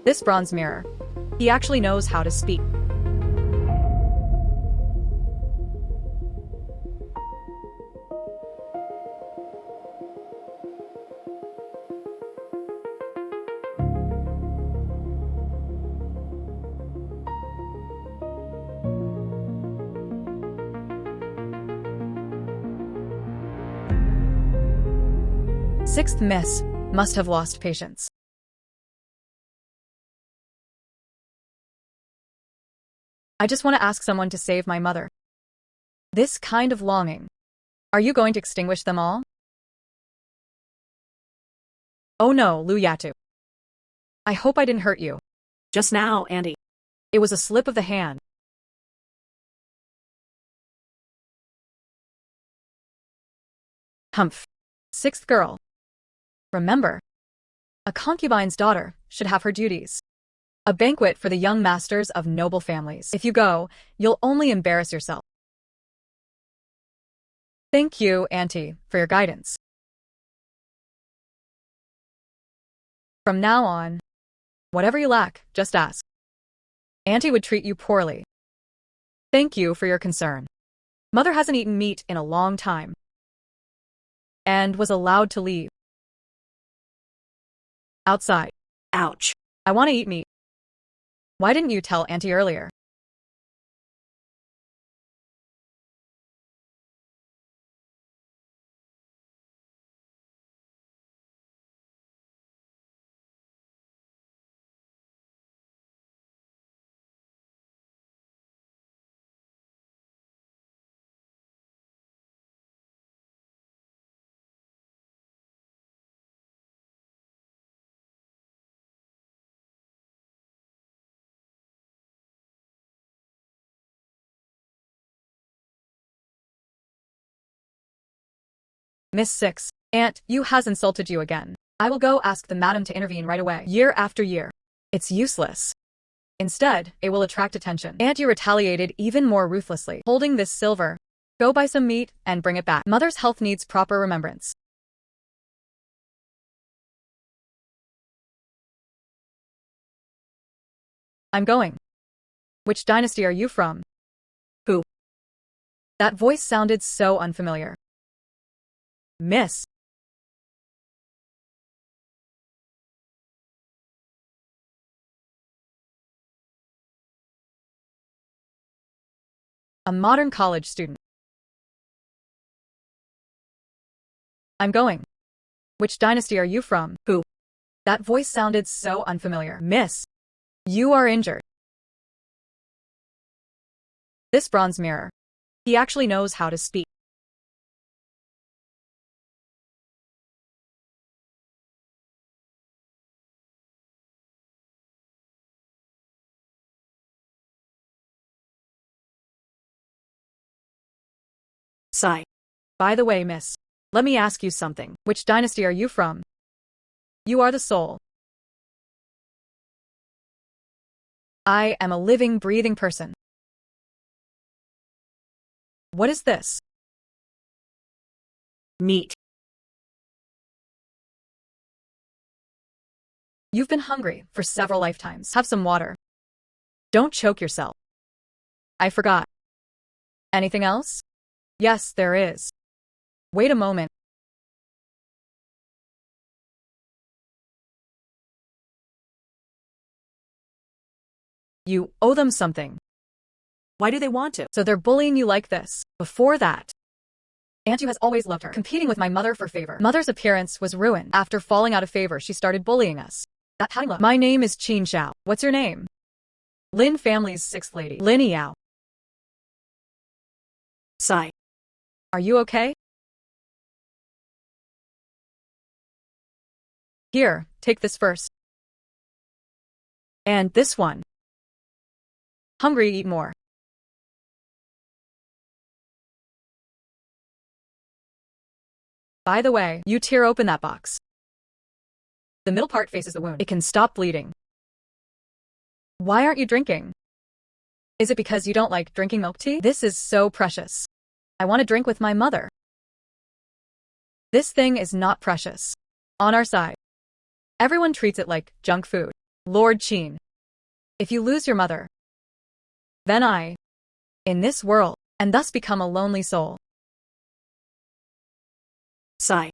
This bronze mirror. He actually knows how to speak. Sixth miss must have lost patience. I just want to ask someone to save my mother. This kind of longing. Are you going to extinguish them all? Oh no, Lu Yatu. I hope I didn't hurt you. Just now, Andy. It was a slip of the hand. Humph. Sixth girl. Remember, a concubine's daughter should have her duties. A banquet for the young masters of noble families. If you go, you'll only embarrass yourself. Thank you, Auntie, for your guidance. From now on, whatever you lack, just ask. Auntie would treat you poorly. Thank you for your concern. Mother hasn't eaten meat in a long time and was allowed to leave. Outside. Ouch. I want to eat meat. Why didn't you tell Auntie earlier? Miss Six, Aunt, you has insulted you again. I will go ask the madam to intervene right away. Year after year. It's useless. Instead, it will attract attention. Aunt, you retaliated even more ruthlessly. Holding this silver. Go buy some meat and bring it back. Mother's health needs proper remembrance. I'm going. Which dynasty are you from? Who? That voice sounded so unfamiliar. Miss. A modern college student. I'm going. Which dynasty are you from? Who? That voice sounded so unfamiliar. Miss. You are injured. This bronze mirror. He actually knows how to speak. Sigh. By the way, miss, let me ask you something. Which dynasty are you from? You are the soul. I am a living, breathing person. What is this? Meat. You've been hungry for several lifetimes. Have some water. Don't choke yourself. I forgot. Anything else? Yes, there is. Wait a moment. You owe them something. Why do they want to? So they're bullying you like this. Before that, Auntie has always loved her, competing with my mother for favor. Mother's appearance was ruined. After falling out of favor, she started bullying us. That how my name is Qin Xiao. What's your name? Lin family's sixth lady. Lin Yao. Sigh. Are you okay? Here, take this first. And this one. Hungry, eat more. By the way, you tear open that box. The middle part faces the wound. It can stop bleeding. Why aren't you drinking? Is it because you don't like drinking milk tea? This is so precious. I want to drink with my mother. This thing is not precious. On our side, everyone treats it like junk food. Lord Qin. If you lose your mother, then I, in this world, and thus become a lonely soul. Sigh.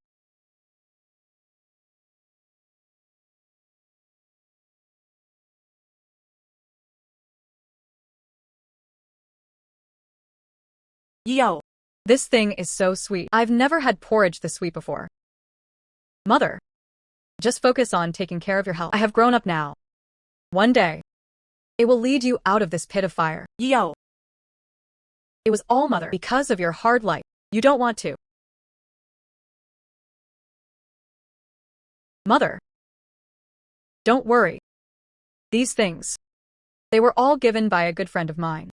Yo. This thing is so sweet. I've never had porridge this sweet before. Mother, just focus on taking care of your health. I have grown up now. One day, it will lead you out of this pit of fire. Yo. It was all mother because of your hard life. You don't want to. Mother, don't worry. These things, they were all given by a good friend of mine.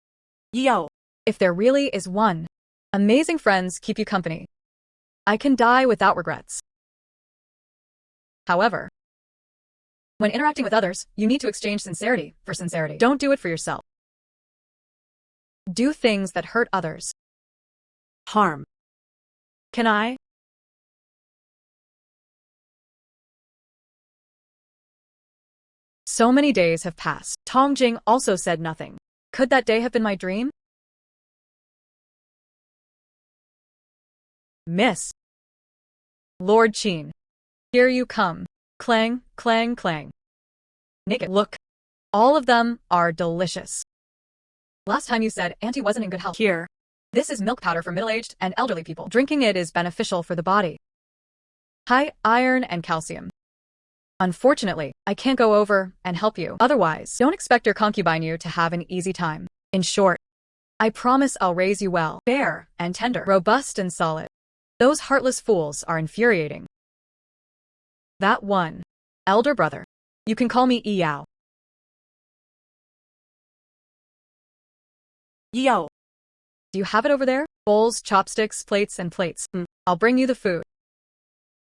Yo. If there really is one, amazing friends keep you company. I can die without regrets. However, when interacting with others, you need to exchange sincerity for sincerity. Don't do it for yourself. Do things that hurt others. Harm. Can I? So many days have passed. Tongjing also said nothing. Could that day have been my dream? Miss. Lord Qin. Here you come. Clang, clang, clang. Naked. Look. All of them are delicious. Last time you said Auntie wasn't in good health. Here. This is milk powder for middle-aged and elderly people. Drinking it is beneficial for the body. High iron and calcium. Unfortunately, I can't go over and help you. Otherwise, don't expect your concubine you to have an easy time. In short, I promise I'll raise you well, fair and tender, robust and solid. Those heartless fools are infuriating. That one, elder brother. You can call me Yao. Yo. Do you have it over there? Bowls, chopsticks, plates, and plates. I'll bring you the food.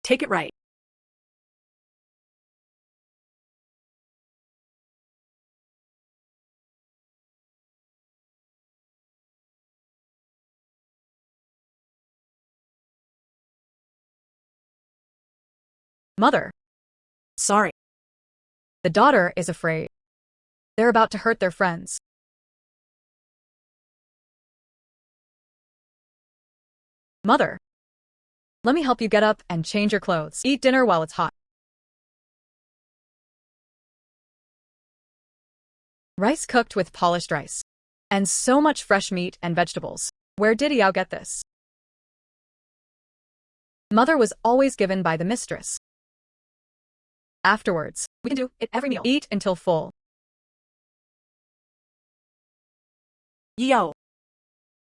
Take it right. Mother. Sorry. The daughter is afraid. They're about to hurt their friends. Mother. Let me help you get up and change your clothes. Eat dinner while it's hot. Rice cooked with polished rice. And so much fresh meat and vegetables. Where did Yao get this? Mother was always given by the mistress. Afterwards, we can do it every meal. Eat until full. Yo.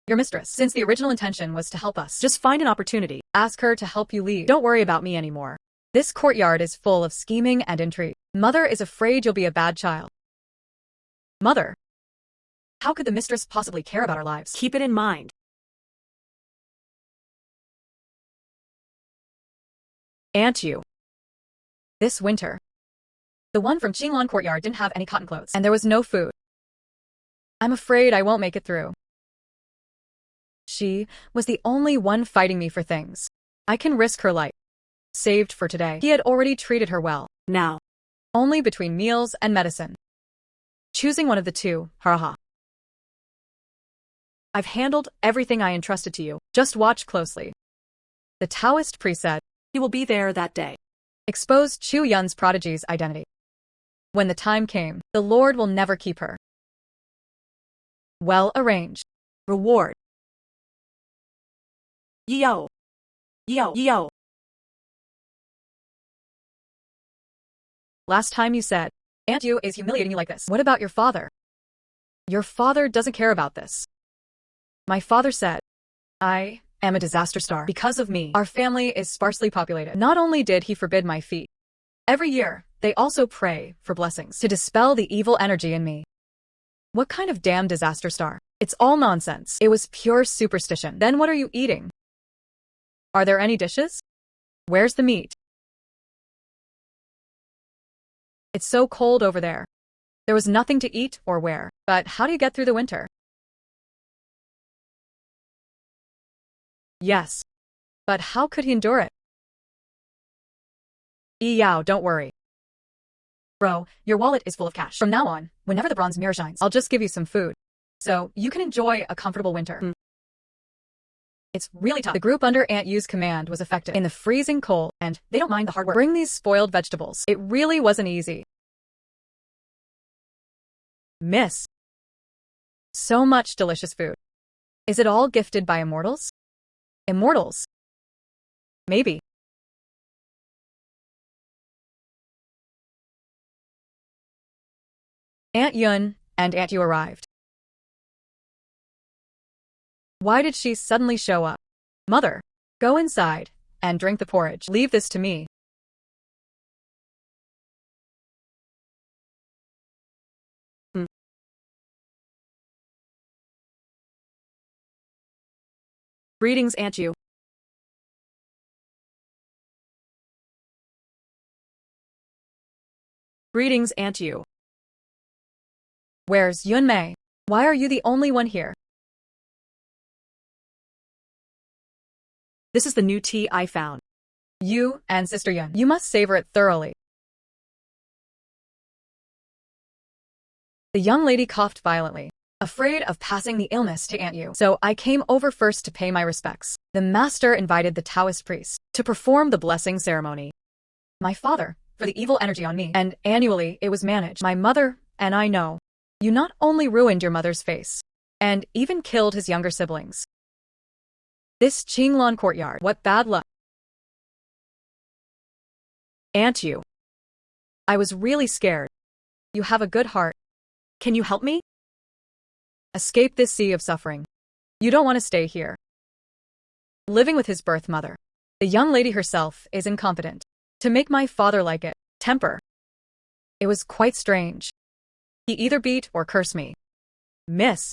Your mistress, since the original intention was to help us, Just find an opportunity. ask her to help you leave. Don't worry about me anymore. This courtyard is full of scheming and intrigue. Mother is afraid you'll be a bad child. Mother. How could the mistress possibly care about our lives? Keep it in mind. Aunt you. This winter, the one from Qinglan Courtyard didn't have any cotton clothes, and there was no food. I'm afraid I won't make it through. She was the only one fighting me for things. I can risk her life. Saved for today. He had already treated her well. Now. Only between meals and medicine. Choosing one of the two, ha. I've handled everything I entrusted to you. Just watch closely. The Taoist priest said, He will be there that day. exposed Chu Yun's prodigy's identity. When the time came, the Lord will never keep her. Well arranged. Reward. Yo. Yo. Yo. Last time you said, Aunt Yu is humiliating you like this. What about your father? Your father doesn't care about this. My father said, I am a disaster star. Because of me, our family is sparsely populated. Not only did he forbid my feet, every year, they also pray for blessings to dispel the evil energy in me. What kind of damn disaster star? It's all nonsense. It was pure superstition. Then what are you eating? Are there any dishes? Where's the meat? It's so cold over there. There was nothing to eat or wear. But how do you get through the winter? Yes. But how could he endure it? Yao, don't worry. Bro, your wallet is full of cash. From now on, whenever the bronze mirror shines, I'll just give you some food. So you can enjoy a comfortable winter. It's really tough. The group under Aunt Yu's command was affected in the freezing cold, and they don't mind the hard work. Bring these spoiled vegetables. It really wasn't easy. Miss. So much delicious food. Is it all gifted by immortals? Immortals? Maybe. Aunt Yun and Aunt Yu arrived. Why did she suddenly show up? Mother, go inside and drink the porridge. Leave this to me. Greetings, Aunt Yu. Greetings, Aunt Yu. Where's Yun Mei? Why are you the only one here? This is the new tea I found. You and Sister Yun, you must savor it thoroughly. The young lady coughed violently, afraid of passing the illness to Aunt Yu. So I came over first to pay my respects. The master invited the Taoist priest to perform the blessing ceremony. My father, for the evil energy on me, and annually it was managed. My mother and I know. You not only ruined your mother's face, and even killed his younger siblings. This Qinglan courtyard, what bad luck. Aunt Yu. I was really scared. You have a good heart. Can you help me? Escape this sea of suffering. You don't want to stay here. Living with his birth mother. The young lady herself is incompetent. To make my father like it, temper. It was quite strange. He either beat or cursed me. Miss.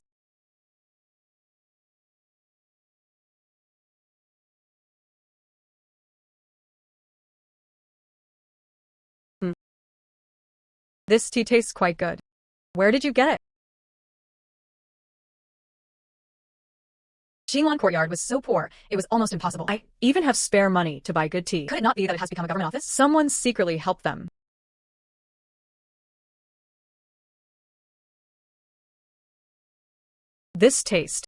This tea tastes quite good. Where did you get it? Qinglan courtyard was so poor, it was almost impossible. I even have spare money to buy good tea. Could it not be that it has become a government office? Someone secretly helped them. This taste.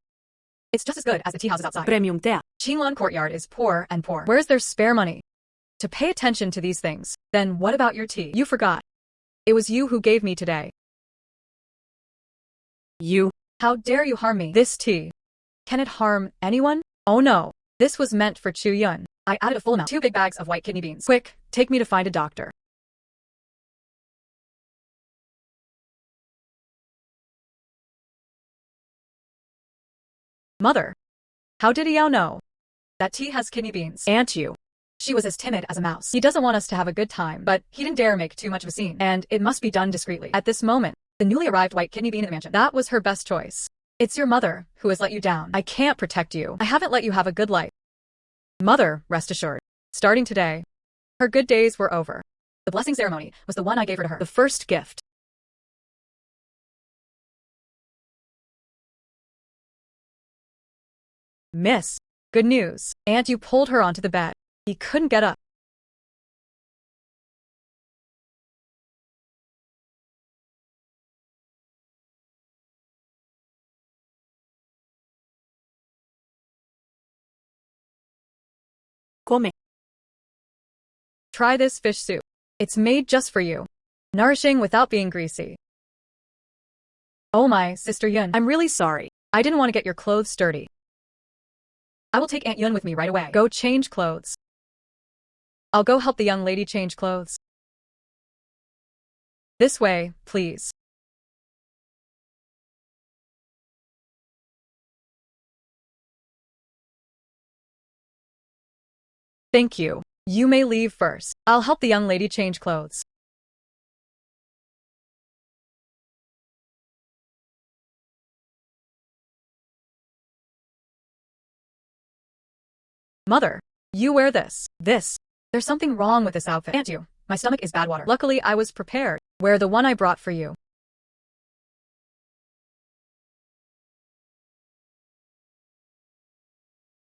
It's just as good as the tea houses outside. Premium tea. Qinglan courtyard is poor and poor. Where's their spare money? To pay attention to these things. Then what about your tea? You forgot. It was you who gave me today. You. How dare you harm me? This tea. Can it harm anyone? Oh no. This was meant for Chu Yun. I added a full amount. 2 big bags of white kidney beans. Quick, take me to find a doctor. Mother. How did Yao know that tea has kidney beans? Aunt Yu. She was as timid as a mouse. He doesn't want us to have a good time, but he didn't dare make too much of a scene, and it must be done discreetly. At this moment, the newly arrived white kidney bean in the mansion. That was her best choice. It's your mother who has let you down. I can't protect you. I haven't let you have a good life. Mother, rest assured. Starting today, her good days were over. The blessing ceremony was the one I gave her to her. The first gift. Miss. Good news. Aunt Yu pulled her onto the bed. He couldn't get up. Come. Try this fish soup. It's made just for you. Nourishing without being greasy. Oh my, Sister Yun, I'm really sorry. I didn't want to get your clothes dirty. I will take Aunt Yun with me right away. Go change clothes. I'll go help the young lady change clothes. This way, please. Thank you. You may leave first. I'll help the young lady change clothes. Mother, you wear this. There's something wrong with this outfit. Aunt Yu, my stomach is bad water. Luckily, I was prepared. Wear the one I brought for you.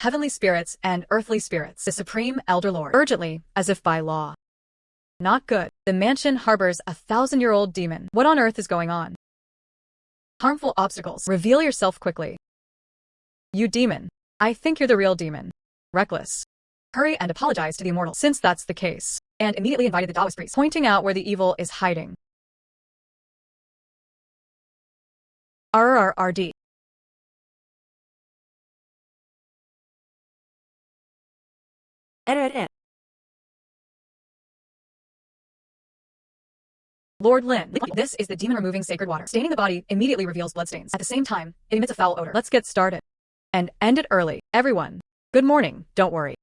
Heavenly spirits and earthly spirits, the Supreme Elder Lord, urgently, as if by law. Not good. The mansion harbors a 1,000-year-old demon. What on earth is going on? Harmful obstacles. Reveal yourself quickly. You demon. I think you're the real demon. Reckless. Hurry and apologize to the immortal, since that's the case. And immediately invited the Taoist priest, pointing out where the evil is hiding. RRRD. Lord Lin, this is the demon-removing sacred water. Staining the body immediately reveals bloodstains. At the same time, it emits a foul odor. Let's get started. And end it early. Everyone. Good morning, don't worry.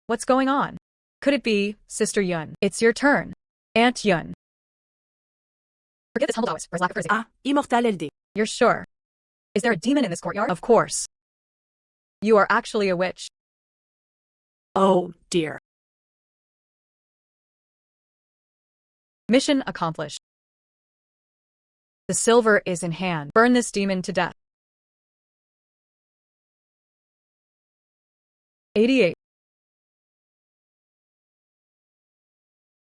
What's going on? Could it be, Sister Yun? It's your turn. Aunt Yun. Forget this humble Taoist for his lack of courtesy. Immortal LD. You're sure? Is there a demon in this courtyard? Of course. You are actually a witch. Oh, dear. Mission accomplished. The silver is in hand. Burn this demon to death. 88.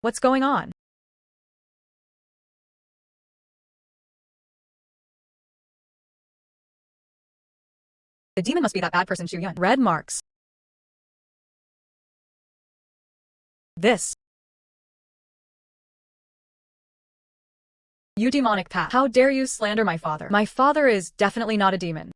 What's going on? The demon must be that bad person Xu Yun. Red marks. This. You demonic path. How dare you slander my father? My father is definitely not a demon.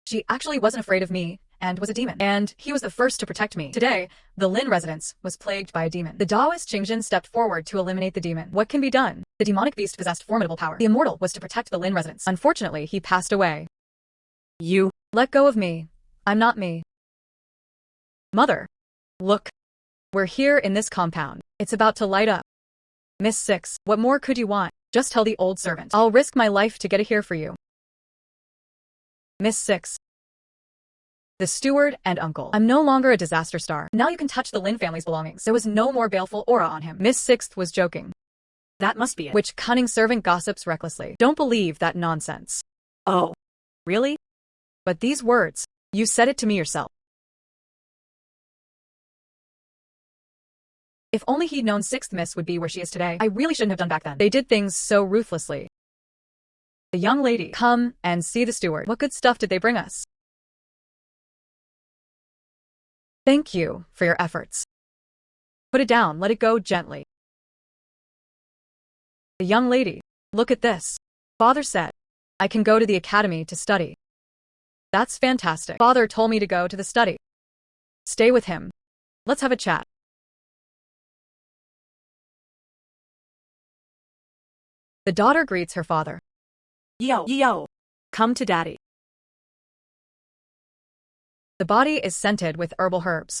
She actually wasn't afraid of me, and was a demon. And he was the first to protect me. Today, the Lin residence was plagued by a demon. The Taoist Qingjin stepped forward to eliminate the demon. What can be done? The demonic beast possessed formidable power. The immortal was to protect the Lin residence. Unfortunately, he passed away. You. Let go of me. I'm not me. Mother. Look. We're here in this compound. It's about to light up. Miss Six, what more could you want? Just tell the old servant. I'll risk my life to get it here for you. Miss Six. The steward and uncle. I'm no longer a disaster star. Now you can touch the Lin family's belongings. There was no more baleful aura on him. Miss Sixth was joking. That must be it. Which cunning servant gossips recklessly. Don't believe that nonsense. Oh. Really? But these words, you said it to me yourself. If only he'd known Sixth Miss would be where she is today. I really shouldn't have done back then. They did things so ruthlessly. The young lady, come and see the steward. What good stuff did they bring us? Thank you for your efforts. Put it down, let it go gently. The young lady, look at this. Father said, I can go to the academy to study. That's fantastic. Father told me to go to the study. Stay with him. Let's have a chat. The daughter greets her father. Yo. Come to daddy. The body is scented with herbal herbs.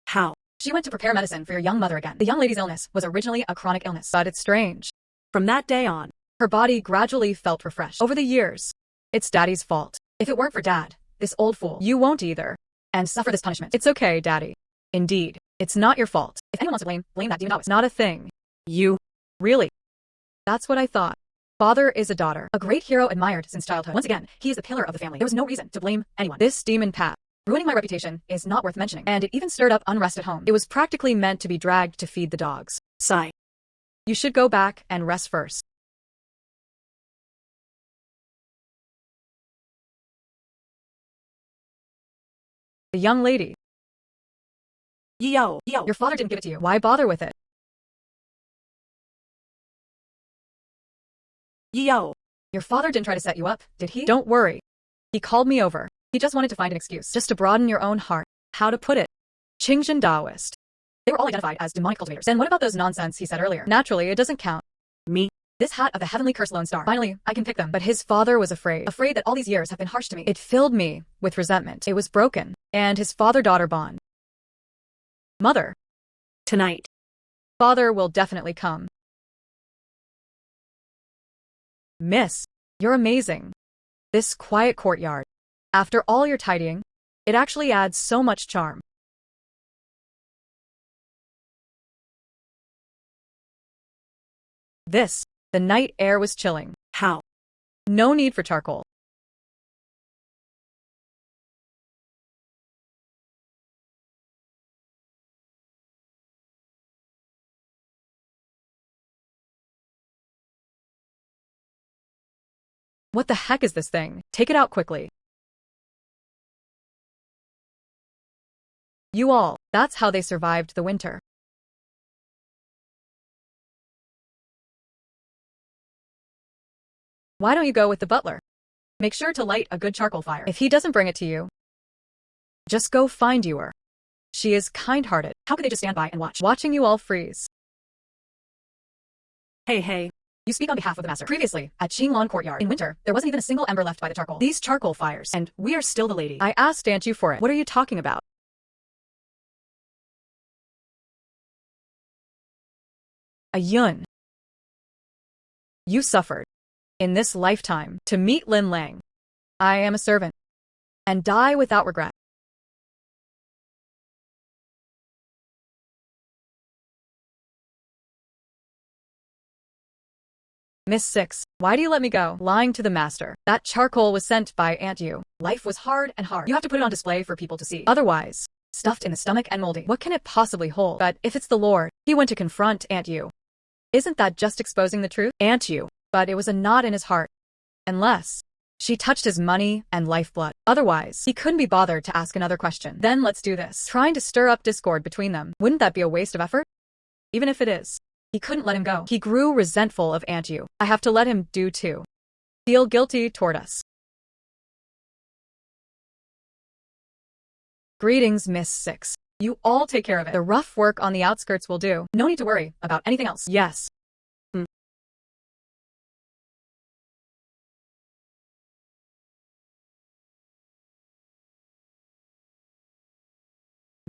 How? She went to prepare medicine for your young mother again. The young lady's illness was originally a chronic illness, but it's strange. From that day on, her body gradually felt refreshed. Over the years, it's Daddy's fault. If it weren't for Dad, this old fool, you won't either. And suffer this punishment. It's okay, Daddy. Indeed, it's not your fault. If anyone wants to blame that demon Taoist. Not a thing. You. Really? That's what I thought. Father is a daughter. A great hero admired since childhood. Once again, he is the pillar of the family. There was no reason to blame anyone. This demon Pat. Ruining my reputation is not worth mentioning, and it even stirred up unrest at home. It was practically meant to be dragged to feed the dogs. Sigh. You should go back and rest first. The young lady. Yo. Your father didn't give it to you. Why bother with it? Yo. Your father didn't try to set you up, did he? Don't worry. He called me over. He just wanted to find an excuse, just to broaden your own heart. How to put it? Qingjin Taoist. They were all identified as demonic cultivators. Then what about those nonsense he said earlier? Naturally, it doesn't count. Me? This hat of the heavenly cursed lone star. Finally, I can pick them. But his father was afraid. Afraid that all these years have been harsh to me. It filled me with resentment. It was broken. And his father-daughter bond. Mother. Tonight. Father will definitely come. Miss, you're amazing. This quiet courtyard. After all your tidying, it actually adds so much charm. The night air was chilling. How? No need for charcoal. What the heck is this thing? Take it out quickly. You all, that's how they survived the winter. Why don't you go with the butler? Make sure to light a good charcoal fire. If he doesn't bring it to you, just go find her. She is kind-hearted. How could they just stand by and watch? Watching you all freeze. Hey. You speak on behalf of the master. Previously, at Qinglong Courtyard, in winter, there wasn't even a single ember left by the charcoal. These charcoal fires. And we are still the lady. I asked Aunt Yu for it. What are you talking about? A yun. You suffered. In this lifetime, to meet Lin Lang. I am a servant. And die without regret. Miss Six, why do you let me go? Lying to the master. That charcoal was sent by Aunt Yu. Life was hard and hard. You have to put it on display for people to see. Otherwise, stuffed in the stomach and moldy. What can it possibly hold? But if it's the Lord, he went to confront Aunt Yu. Isn't that just exposing the truth? Aunt Yu. But it was a knot in his heart. Unless she touched his money and lifeblood. Otherwise, he couldn't be bothered to ask another question. Then let's do this. Trying to stir up discord between them. Wouldn't that be a waste of effort? Even if it is. He couldn't let him go. He grew resentful of Aunt Yu. I have to let him do too. Feel guilty toward us. Greetings, Miss Six. You all take care of it. The rough work on the outskirts will do. No need to worry about anything else. Yes.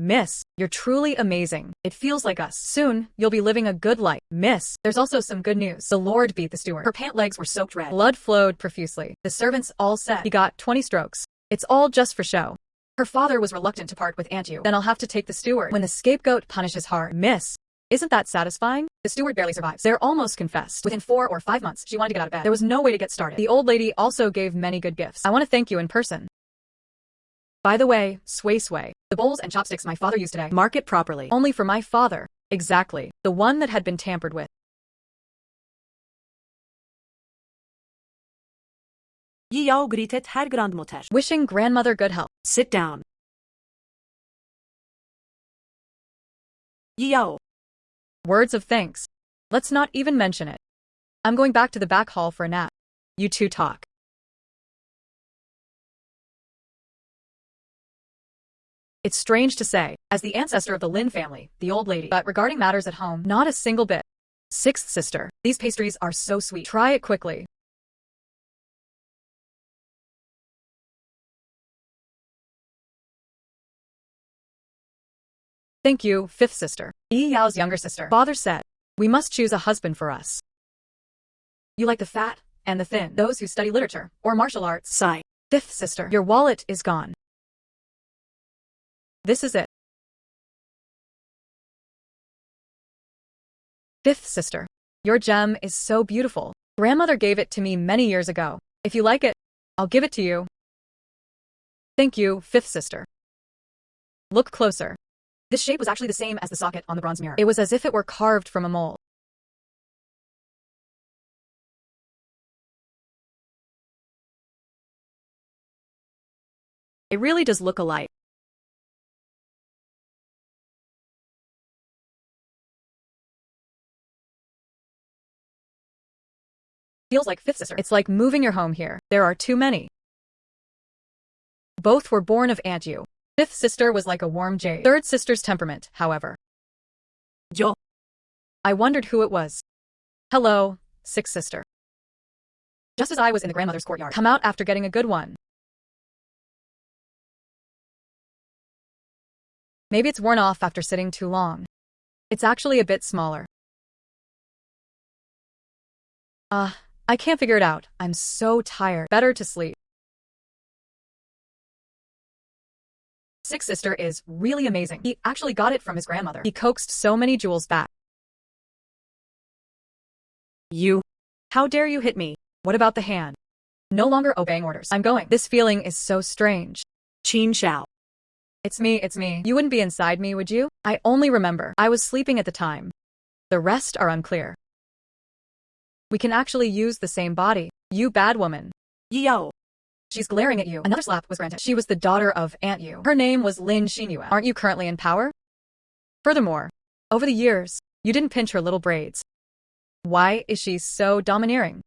Miss, you're truly amazing. It feels like us. Soon, you'll be living a good life. Miss, there's also some good news. The Lord beat the steward. Her pant legs were soaked red. Blood flowed profusely. The servants all said he got 20 strokes. It's all just for show. Her father was reluctant to part with Aunt Yu. Then I'll have to take the steward. When the scapegoat punishes hard. Miss, isn't that satisfying? The steward barely survives. They're almost confessed. Within 4 or 5 months, she wanted to get out of bed. There was no way to get started. The old lady also gave many good gifts. I want to thank you in person. By the way, Sway, the bowls and chopsticks my father used today. Mark it properly. Only for my father. Exactly. The one that had been tampered with. Yao greeted her grandmother. Wishing grandmother good health. Sit down. Yao. Words of thanks. Let's not even mention it. I'm going back to the back hall for a nap. You two talk. It's strange to say, as the ancestor of the Lin family, the old lady, but regarding matters at home, not a single bit. Sixth sister, these pastries are so sweet. Try it quickly. Thank you, fifth sister. Yi Yao's younger sister. Father said, we must choose a husband for us. You like the fat and the thin, those who study literature or martial arts. Sigh. Fifth sister, your wallet is gone. This is it. Fifth sister, your gem is so beautiful. Grandmother gave it to me many years ago. If you like it, I'll give it to you. Thank you, fifth sister. Look closer. This shape was actually the same as the socket on the bronze mirror. It was as if it were carved from a mold. It really does look alike. Feels like fifth sister. It's like moving your home here. There are too many. Both were born of Aunt Yu. Fifth sister was like a warm jade. Third sister's temperament, however. Yo. I wondered who it was. Hello, sixth sister. Just as I was in the grandmother's courtyard. Come out after getting a good one. Maybe it's worn off after sitting too long. It's actually a bit smaller. I can't figure it out. I'm so tired. Better to sleep. Sixth sister is really amazing. He actually got it from his grandmother. He coaxed so many jewels back. You. How dare you hit me? What about the hand? No longer obeying orders. I'm going. This feeling is so strange. Qin Shao. It's me. You wouldn't be inside me, would you? I only remember I was sleeping at the time. The rest are unclear. We can actually use the same body. You bad woman. Yao. She's glaring at you. Another slap was granted. She was the daughter of Aunt Yu. Her name was Lin Xinyue. Aren't you currently in power? Furthermore, over the years, you didn't pinch her little braids. Why is she so domineering?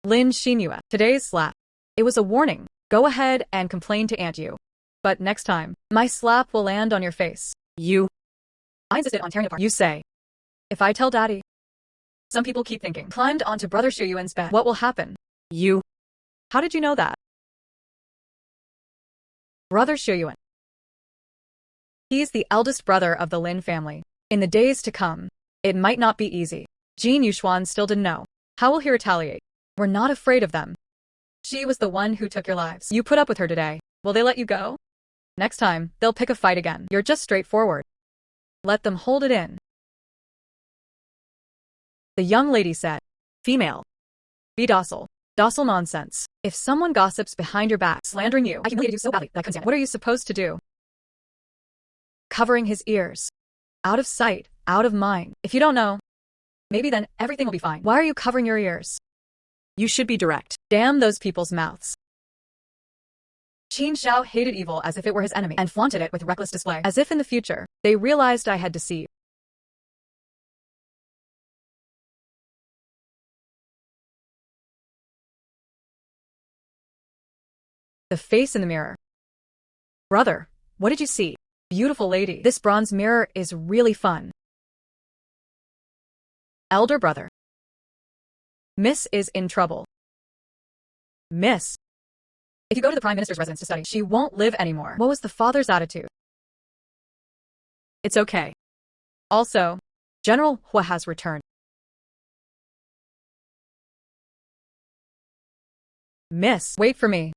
Lin Xinyue. Today's slap. It was a warning. Go ahead and complain to Aunt Yu. But next time, my slap will land on your face. You. I insisted on tearing it apart. You say. If I tell Daddy. Some people keep thinking. Climbed onto Brother Shuyuan's bed. What will happen? You. How did you know that? Brother Shuyuan. He's the eldest brother of the Lin family. In the days to come, it might not be easy. Jin Yuxuan still didn't know. How will he retaliate? We're not afraid of them. She was the one who took your lives. You put up with her today. Will they let you go? Next time, they'll pick a fight again. You're just straightforward. Let them hold it in. The young lady said. Female. Be docile. Docile nonsense. If someone gossips behind your back, slandering you, I humiliated you so badly that I couldn't stand it. What are you supposed to do? Covering his ears. Out of sight, out of mind. If you don't know, maybe then everything will be fine. Why are you covering your ears? You should be direct. Damn those people's mouths. Qin Shao hated evil as if it were his enemy and flaunted it with reckless display, as if in the future, they realized I had deceived. The face in the mirror. Brother, what did you see? Beautiful lady. This bronze mirror is really fun. Elder brother. Miss is in trouble. Miss. If you go to the Prime Minister's residence to study, she won't live anymore. What was the father's attitude? It's okay. Also, General Hua has returned. Miss, wait for me.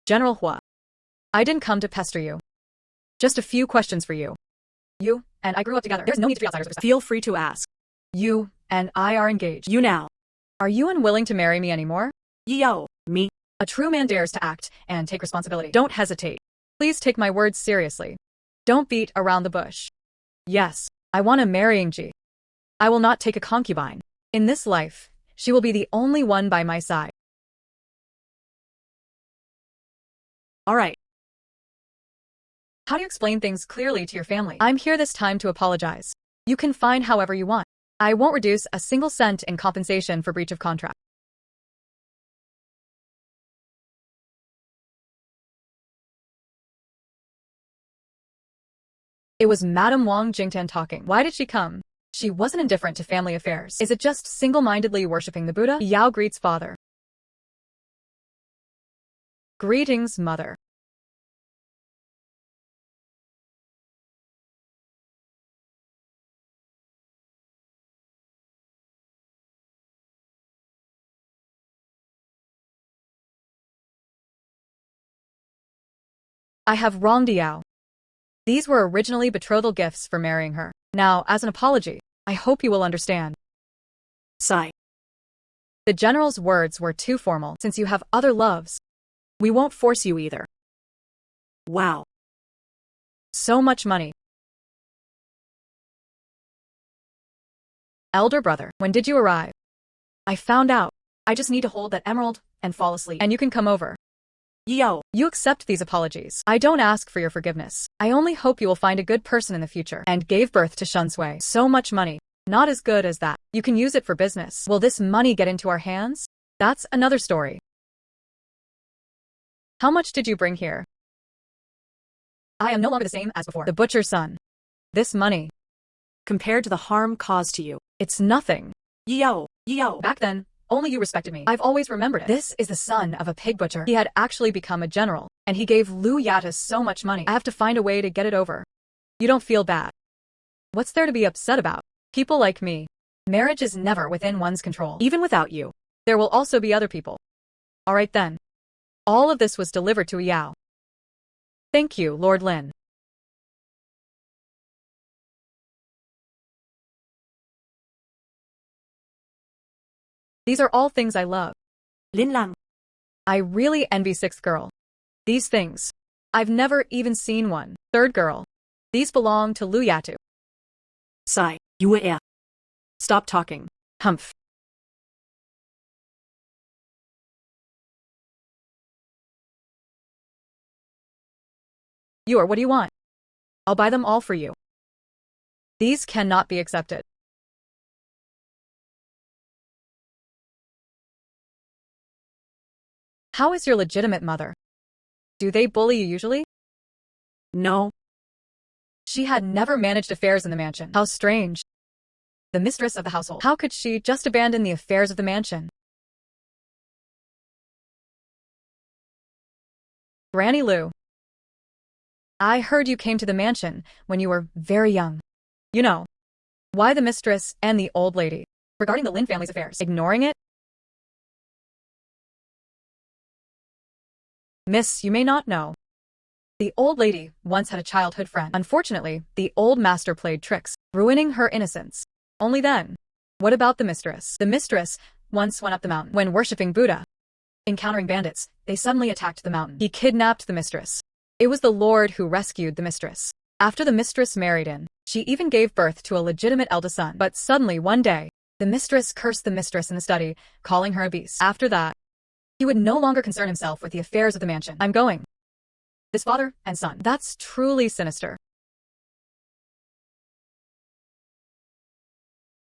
General Hua. I didn't come to pester you. Just a few questions for you. You and I grew up together. There's no need to be outsiders. Feel free to ask. You and I are engaged. You now. Are you unwilling to marry me anymore? Yao. Me. A true man dares to act and take responsibility. Don't hesitate. Please take my words seriously. Don't beat around the bush. Yes, I want to marry Ji. I will not take a concubine. In this life, she will be the only one by my side. All right. How do you explain things clearly to your family? I'm here this time to apologize. You can fine however you want. I won't reduce a single cent in compensation for breach of contract. It was Madame Wang Jingtan talking. Why did she come? She wasn't indifferent to family affairs. Is it just single-mindedly worshipping the Buddha? Yao greets father. Greetings, mother. I have wronged Yao. These were originally betrothal gifts for marrying her. Now, as an apology, I hope you will understand. Sigh. The general's words were too formal. Since you have other loves, we won't force you either. Wow. So much money. Elder brother, when did you arrive? I found out. I just need to hold that emerald and fall asleep. And you can come over. Yao. You accept these apologies. I don't ask for your forgiveness. I only hope you will find a good person in the future. And gave birth to Shunsui. So much money. Not as good as that. You can use it for business. Will this money get into our hands? That's another story. How much did you bring here? I am no longer the same as before. The butcher's son. This money. Compared to the harm caused to you. It's nothing. Yao. Yao. Back then, only you respected me. I've always remembered it. This is the son of a pig butcher. He had actually become a general, and he gave Lu Yatas so much money. I have to find a way to get it over. You don't feel bad. What's there to be upset about? People like me. Marriage is never within one's control. Even without you. There will also be other people. Alright then. All of this was delivered to Yao. Thank you, Lord Lin. These are all things I love. Lin Lang. I really envy sixth girl. These things. I've never even seen one. Third girl. These belong to Lu Yatu. Sigh. You were air. Stop talking. Humph. What do you want? I'll buy them all for you. These cannot be accepted. How is your legitimate mother? Do they bully you usually? No. She had never managed affairs in the mansion. How strange. The mistress of the household. How could she just abandon the affairs of the mansion? Granny Lu. I heard you came to the mansion when you were very young. You know, why the mistress and the old lady? Regarding the Lin family's affairs. Ignoring it? Miss, you may not know. The old lady once had a childhood friend. Unfortunately, the old master played tricks, ruining her innocence. Only then. What about the mistress? The mistress once went up the mountain when worshipping Buddha. Encountering bandits, they suddenly attacked the mountain. He kidnapped the mistress. It was the Lord who rescued the mistress. After the mistress married in, she even gave birth to a legitimate eldest son. But suddenly one day, the mistress cursed the mistress in the study, calling her a beast. After that, he would no longer concern himself with the affairs of the mansion. I'm going. This father and son. That's truly sinister.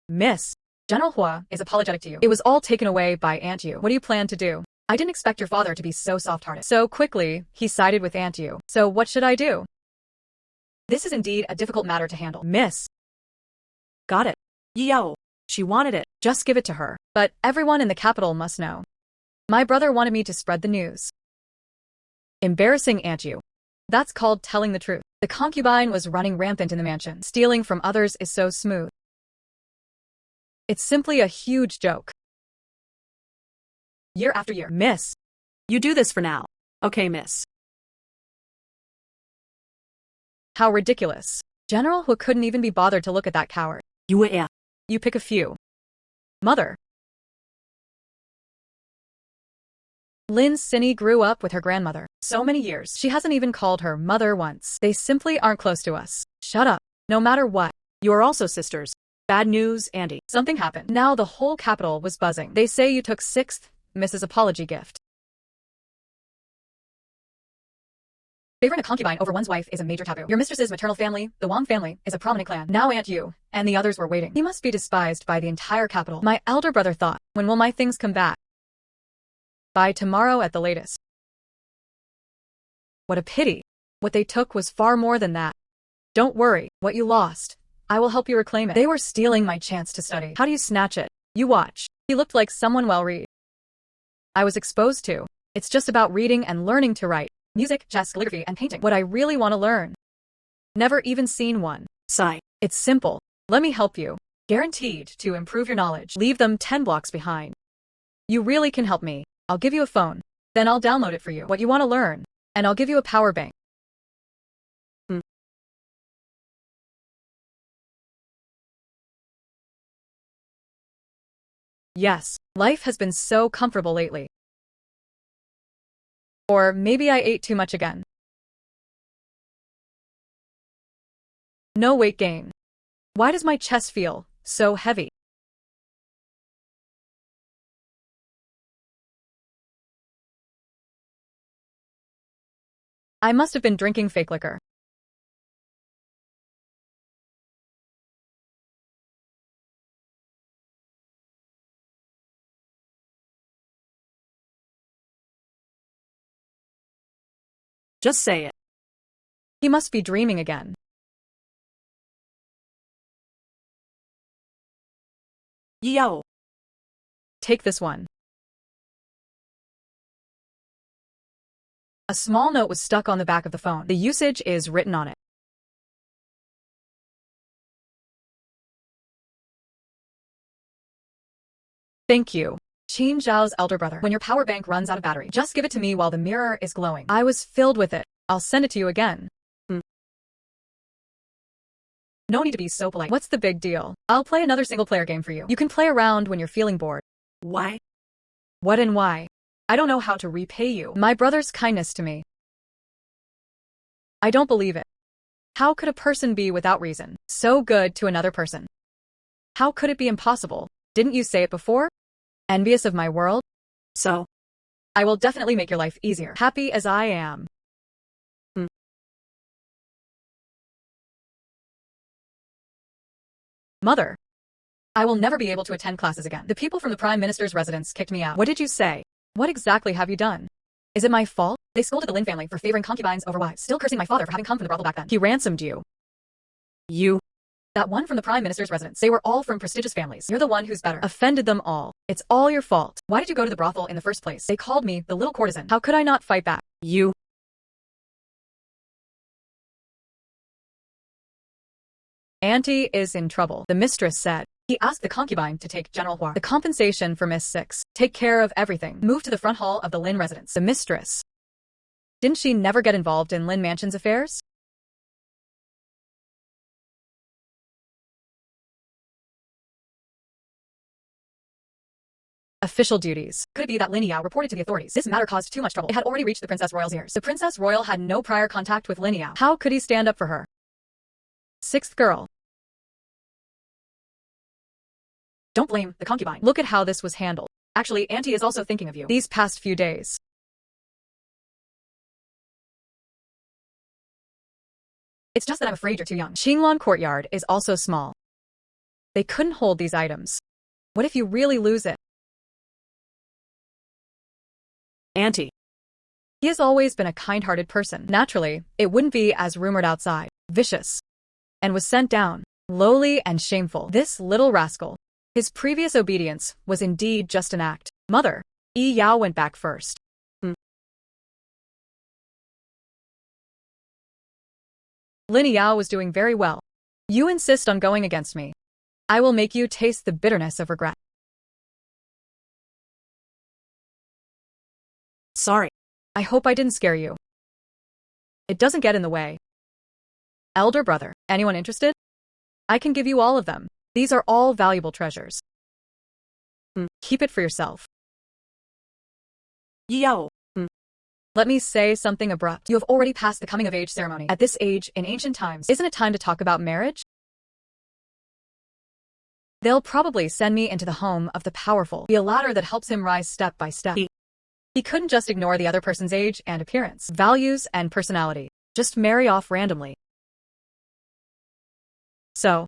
Miss, General Hua is apologetic to you. It was all taken away by Aunt Yu. What do you plan to do? I didn't expect your father to be so soft-hearted. So quickly, he sided with Aunt Yu. So what should I do? This is indeed a difficult matter to handle. Miss. Got it. Yo. She wanted it. Just give it to her. But everyone in the capital must know. My brother wanted me to spread the news. Embarrassing Aunt Yu. That's called telling the truth. The concubine was running rampant in the mansion. Stealing from others is so smooth. It's simply a huge joke. Year after year. Miss. You do this for now. Okay, miss. How ridiculous. General Hu couldn't even be bothered to look at that coward. You were air. You pick a few. Mother. Lin Sinny grew up with her grandmother. So many years. She hasn't even called her mother once. They simply aren't close to us. Shut up. No matter what. You are also sisters. Bad news, Andy. Something happened. Now the whole capital was buzzing. They say you took 6th Mrs. Apology gift. Favoring a concubine over one's wife is a major taboo. Your mistress's maternal family, the Wang family, is a prominent clan. Now Aunt Yu and the others were waiting. He must be despised by the entire capital. My elder brother thought, when will my things come back? By tomorrow at the latest. What a pity. What they took was far more than that. Don't worry, what you lost. I will help you reclaim it. They were stealing my chance to study. How do you snatch it? You watch. He looked like someone well-read. I was exposed to. It's just about reading and learning to write. Music, chess, calligraphy, and painting. What I really want to learn. Never even seen one. Sigh. It's simple. Let me help you. Guaranteed to improve your knowledge. Leave them 10 blocks behind. You really can help me. I'll give you a phone. Then I'll download it for you. What you want to learn. And I'll give you a power bank. Yes, life has been so comfortable lately. Or maybe I ate too much again. No weight gain. Why does my chest feel so heavy? I must have been drinking fake liquor. Just say it. He must be dreaming again. Yo. Take this one. A small note was stuck on the back of the phone. The usage is written on it. Thank you. Qin Zhao's elder brother. When your power bank runs out of battery, just give it to me while the mirror is glowing. I was filled with it. I'll send it to you again. No need to be so polite. What's the big deal? I'll play another single-player game for you. You can play around when you're feeling bored. Why? What and why? I don't know how to repay you. My brother's kindness to me. I don't believe it. How could a person be without reason so good to another person? How could it be impossible? Didn't you say it before? Envious of my world? So? I will definitely make your life easier. Happy as I am. Mother. I will never be able to attend classes again. The people from the Prime Minister's residence kicked me out. What did you say? What exactly have you done? Is it my fault? They scolded the Lin family for favoring concubines over wives, still cursing my father for having come from the brothel back then. He ransomed you. You? That one from the Prime Minister's residence. They were all from prestigious families. You're the one who's better. Offended them all. It's all your fault. Why did you go to the brothel in the first place? They called me the little courtesan. How could I not fight back? You? Auntie is in trouble, the mistress said. He asked the concubine to take General Hua. The compensation for Miss Six. Take care of everything. Move to the front hall of the Lin residence. The mistress. Didn't she never get involved in Lin Mansion's affairs? Official duties. Could it be that Lin Yao reported to the authorities? This matter caused too much trouble. It had already reached the Princess Royal's ears. The Princess Royal had no prior contact with Lin Yao. How could he stand up for her? Sixth girl. Don't blame the concubine. Look at how this was handled. Actually, Auntie is also thinking of you these past few days. It's just that I'm afraid you're too young. Qinglan Courtyard is also small. They couldn't hold these items. What if you really lose it? Auntie. He has always been a kind-hearted person. Naturally, it wouldn't be as rumored outside. Vicious. And was sent down. Lowly and shameful. This little rascal. His previous obedience was indeed just an act. Mother. Yi Yao went back first. Lin Yao was doing very well. You insist on going against me. I will make you taste the bitterness of regret. Sorry. I hope I didn't scare you. It doesn't get in the way. Elder brother, anyone interested? I can give you all of them. These are all valuable treasures. Keep it for yourself. Yao. Let me say something abrupt. You have already passed the coming-of-age ceremony. At this age, in ancient times, isn't it time to talk about marriage? They'll probably send me into the home of the powerful, be a ladder that helps him rise step by step. He couldn't just ignore the other person's age and appearance, values and personality. Just marry off randomly. So,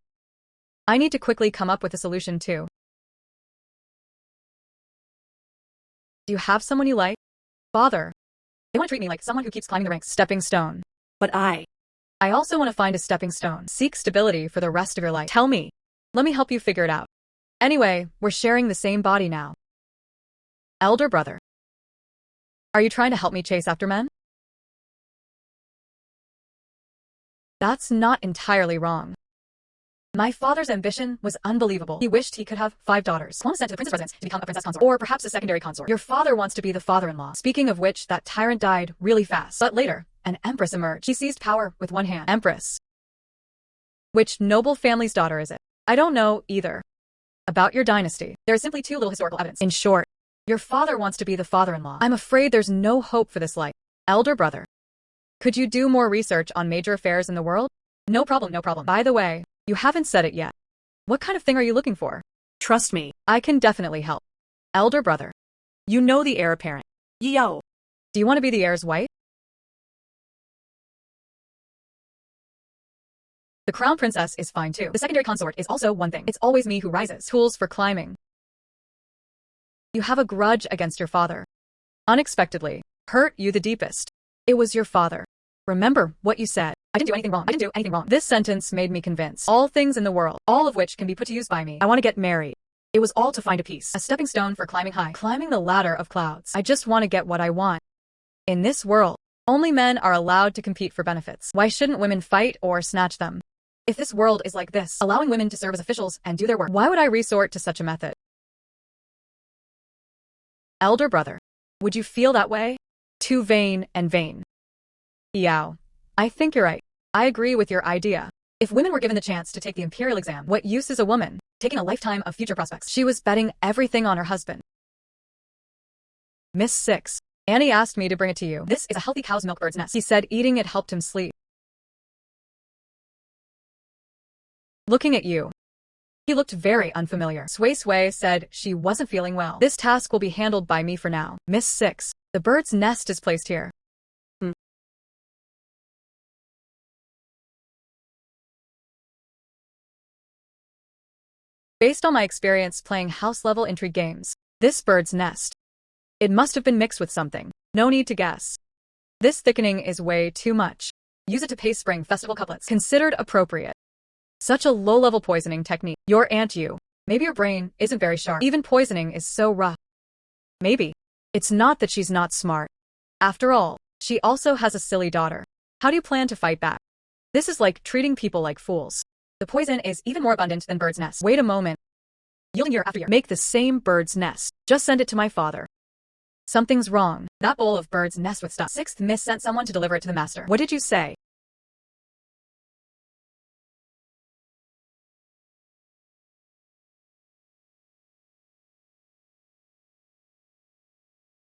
I need to quickly come up with a solution too. Do you have someone you like? Father. They want to treat me like someone who keeps climbing the ranks. Stepping stone. But I also want to find a stepping stone. Seek stability for the rest of your life. Tell me. Let me help you figure it out. Anyway, we're sharing the same body now. Elder brother. Are you trying to help me chase after men? That's not entirely wrong. My father's ambition was unbelievable. He wished he could have 5 daughters. One was sent to the prince's residence to become a princess consort, or perhaps a secondary consort. Your father wants to be the father-in-law. Speaking of which, that tyrant died really fast. But later, an empress emerged. She seized power with one hand. Empress. Which noble family's daughter is it? I don't know either. About your dynasty, there is simply too little historical evidence. In short, your father wants to be the father-in-law. I'm afraid there's no hope for this life. Elder brother. Could you do more research on major affairs in the world? No problem, no problem. By the way, you haven't said it yet. What kind of thing are you looking for? Trust me. I can definitely help. Elder brother. You know the heir apparent. Yao. Do you want to be the heir's wife? The crown princess is fine too. The secondary consort is also one thing. It's always me who rises. Tools for climbing. You have a grudge against your father. Unexpectedly. Hurt you the deepest. It was your father. Remember what you said. I didn't do anything wrong. I didn't do anything wrong. This sentence made me convinced. All things in the world, all of which can be put to use by me. I want to get married. It was all to find a peace. A stepping stone for climbing high. Climbing the ladder of clouds. I just want to get what I want. In this world, only men are allowed to compete for benefits. Why shouldn't women fight or snatch them? If this world is like this, allowing women to serve as officials and do their work, why would I resort to such a method? Elder brother. Would you feel that way? Too vain and vain. Yao. I think you're right. I agree with your idea. If women were given the chance to take the imperial exam, what use is a woman, taking a lifetime of future prospects? She was betting everything on her husband. Miss 6. Annie asked me to bring it to you. This is a healthy cow's milk bird's nest. He said eating it helped him sleep. Looking at you. He looked very unfamiliar. Sui Sui said she wasn't feeling well. This task will be handled by me for now. Miss 6. The bird's nest is placed here. Based on my experience playing house-level intrigue games, this bird's nest. It must have been mixed with something. No need to guess. This thickening is way too much. Use it to paste spring festival couplets. Considered appropriate. Such a low-level poisoning technique. Your aunt you. Maybe your brain isn't very sharp. Even poisoning is so rough. Maybe. It's not that she's not smart. After all, she also has a silly daughter. How do you plan to fight back? This is like treating people like fools. The poison is even more abundant than bird's nest. Wait a moment. Yielding year after year. Make the same bird's nest. Just send it to my father. Something's wrong. That bowl of bird's nest with stuff. 6th Miss sent someone to deliver it to the master. What did you say?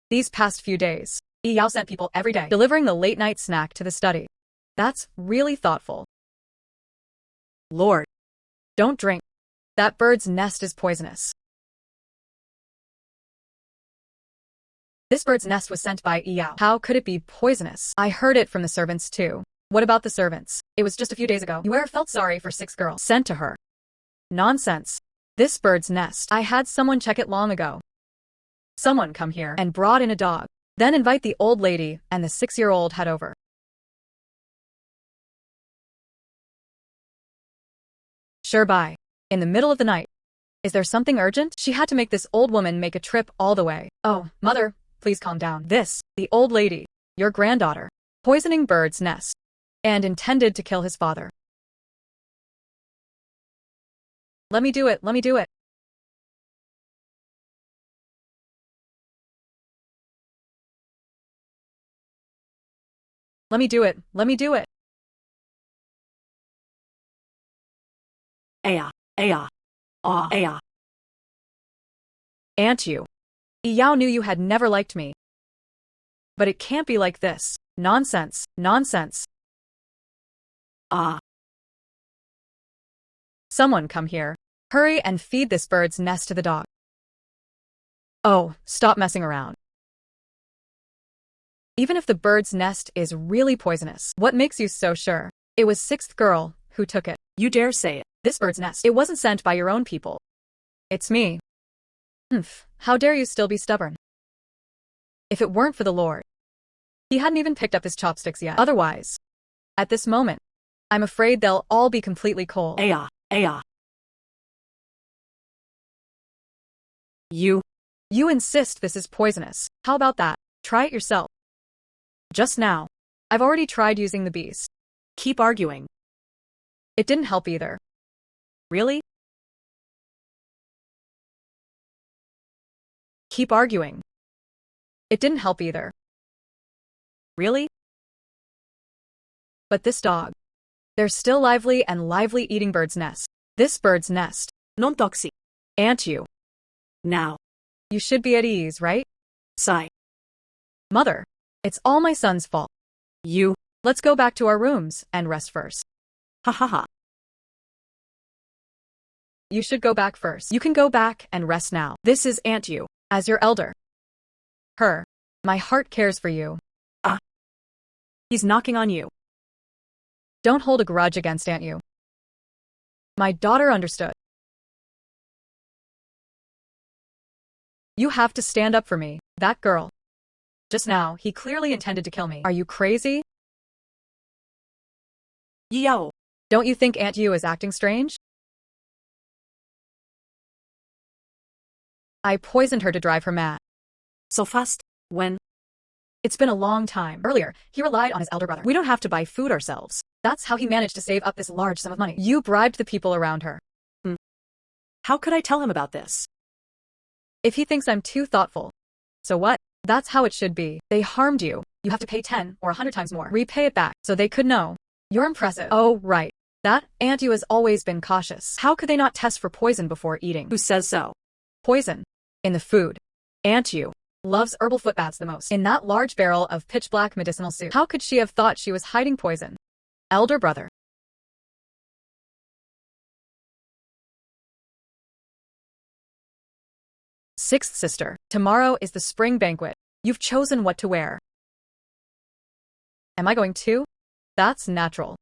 These past few days, Yi Yao sent people every day, delivering the late-night snack to the study. That's really thoughtful. Lord. Don't drink. That bird's nest is poisonous. This bird's nest was sent by Yi Yao. How could it be poisonous? I heard it from the servants too. What about the servants? It was just a few days ago. You felt sorry for 6 girls. Sent to her. Nonsense. This bird's nest. I had someone check it long ago. Someone come here and brought in a dog. Then invite the old lady and the 6-year-old head over. Sure, bye. In the middle of the night. Is there something urgent? She had to make this old woman make a trip all the way. Oh, mother, please calm down. This, the old lady, your granddaughter, poisoning bird's nest, and intended to kill his father. Let me do it, let me do it. Let me do it, let me do it. Aunt you. Yi Yao knew you had never liked me. But it can't be like this. Nonsense, nonsense. Someone come here. Hurry and feed this bird's nest to the dog. Oh, stop messing around. Even if the bird's nest is really poisonous, what makes you so sure? It was 6th girl who took it. You dare say it. This bird's nest. It wasn't sent by your own people. It's me. How dare you still be stubborn? If it weren't for the Lord. He hadn't even picked up his chopsticks yet. Otherwise, at this moment, I'm afraid they'll all be completely cold. You insist this is poisonous. How about that? Try it yourself. Just now. I've already tried using the bees. Keep arguing. It didn't help either. Really? Keep arguing. It didn't help either. Really? But this dog. They're still lively and lively eating bird's nest. This bird's nest. Non toxic. Aunt you. Now. You should be at ease, right? Sigh. Mother. It's all my son's fault. Let's go back to our rooms and rest first. Ha ha ha. You should go back first. You can go back and rest now. This is Aunt you, as your elder. Her. My heart cares for you. He's knocking on you. Don't hold a grudge against Aunt you. My daughter understood. You have to stand up for me, that girl. Just now, he clearly intended to kill me. Are you crazy? Yi Yao. Don't you think Aunt you is acting strange? I poisoned her to drive her mad. So fast? When? It's been a long time. Earlier, he relied on his elder brother. We don't have to buy food ourselves. That's how he managed to save up this large sum of money. You bribed the people around her. How could I tell him about this? If he thinks I'm too thoughtful, So what? That's how it should be. They harmed you. You have to pay 10 or 100 times more. Repay it back so they could know. You're impressive. Oh, right. That Aunt you has always been cautious. How could they not test for poison before eating? Who says so? Poison. In the food. Aunt you loves herbal foot baths the most. In that large barrel of pitch black medicinal soup. How could she have thought she was hiding poison? Elder brother. Sixth sister. Tomorrow is the spring banquet. You've chosen what to wear. Am I going to? That's natural.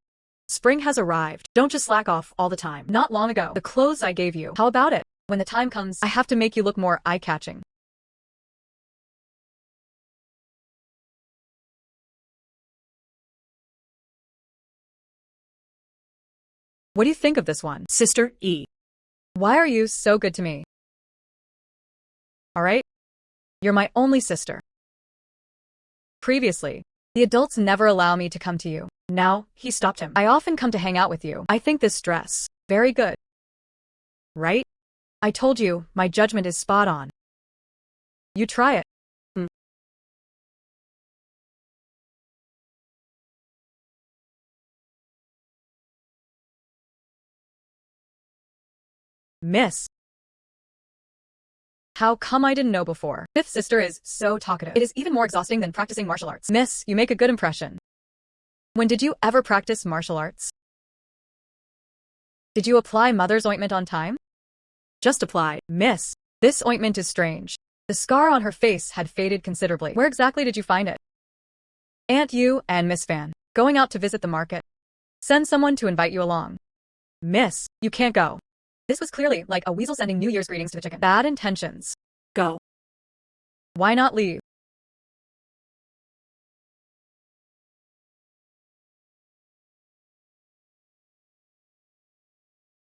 Spring has arrived. Don't just slack off all the time. Not long ago, the clothes I gave you. How about it? When the time comes, I have to make you look more eye-catching. What do you think of this one? Sister E. Why are you so good to me? Alright? You're my only sister. Previously, the adults never allow me to come to you. Now, he stopped him. I often come to hang out with you. I think this dress, very good. Right? I told you, my judgment is spot on. You try it. Miss. How come I didn't know before? Fifth sister is so talkative. It is even more exhausting than practicing martial arts. Miss, you make a good impression. When did you ever practice martial arts? Did you apply mother's ointment on time? Just apply. Miss, this ointment is strange. The scar on her face had faded considerably. Where exactly did you find it? Aunt you and Miss Van, going out to visit the market. Send someone to invite you along. Miss, you can't go. This was clearly like a weasel sending New Year's greetings to the chicken. Bad intentions. Go. Why not leave?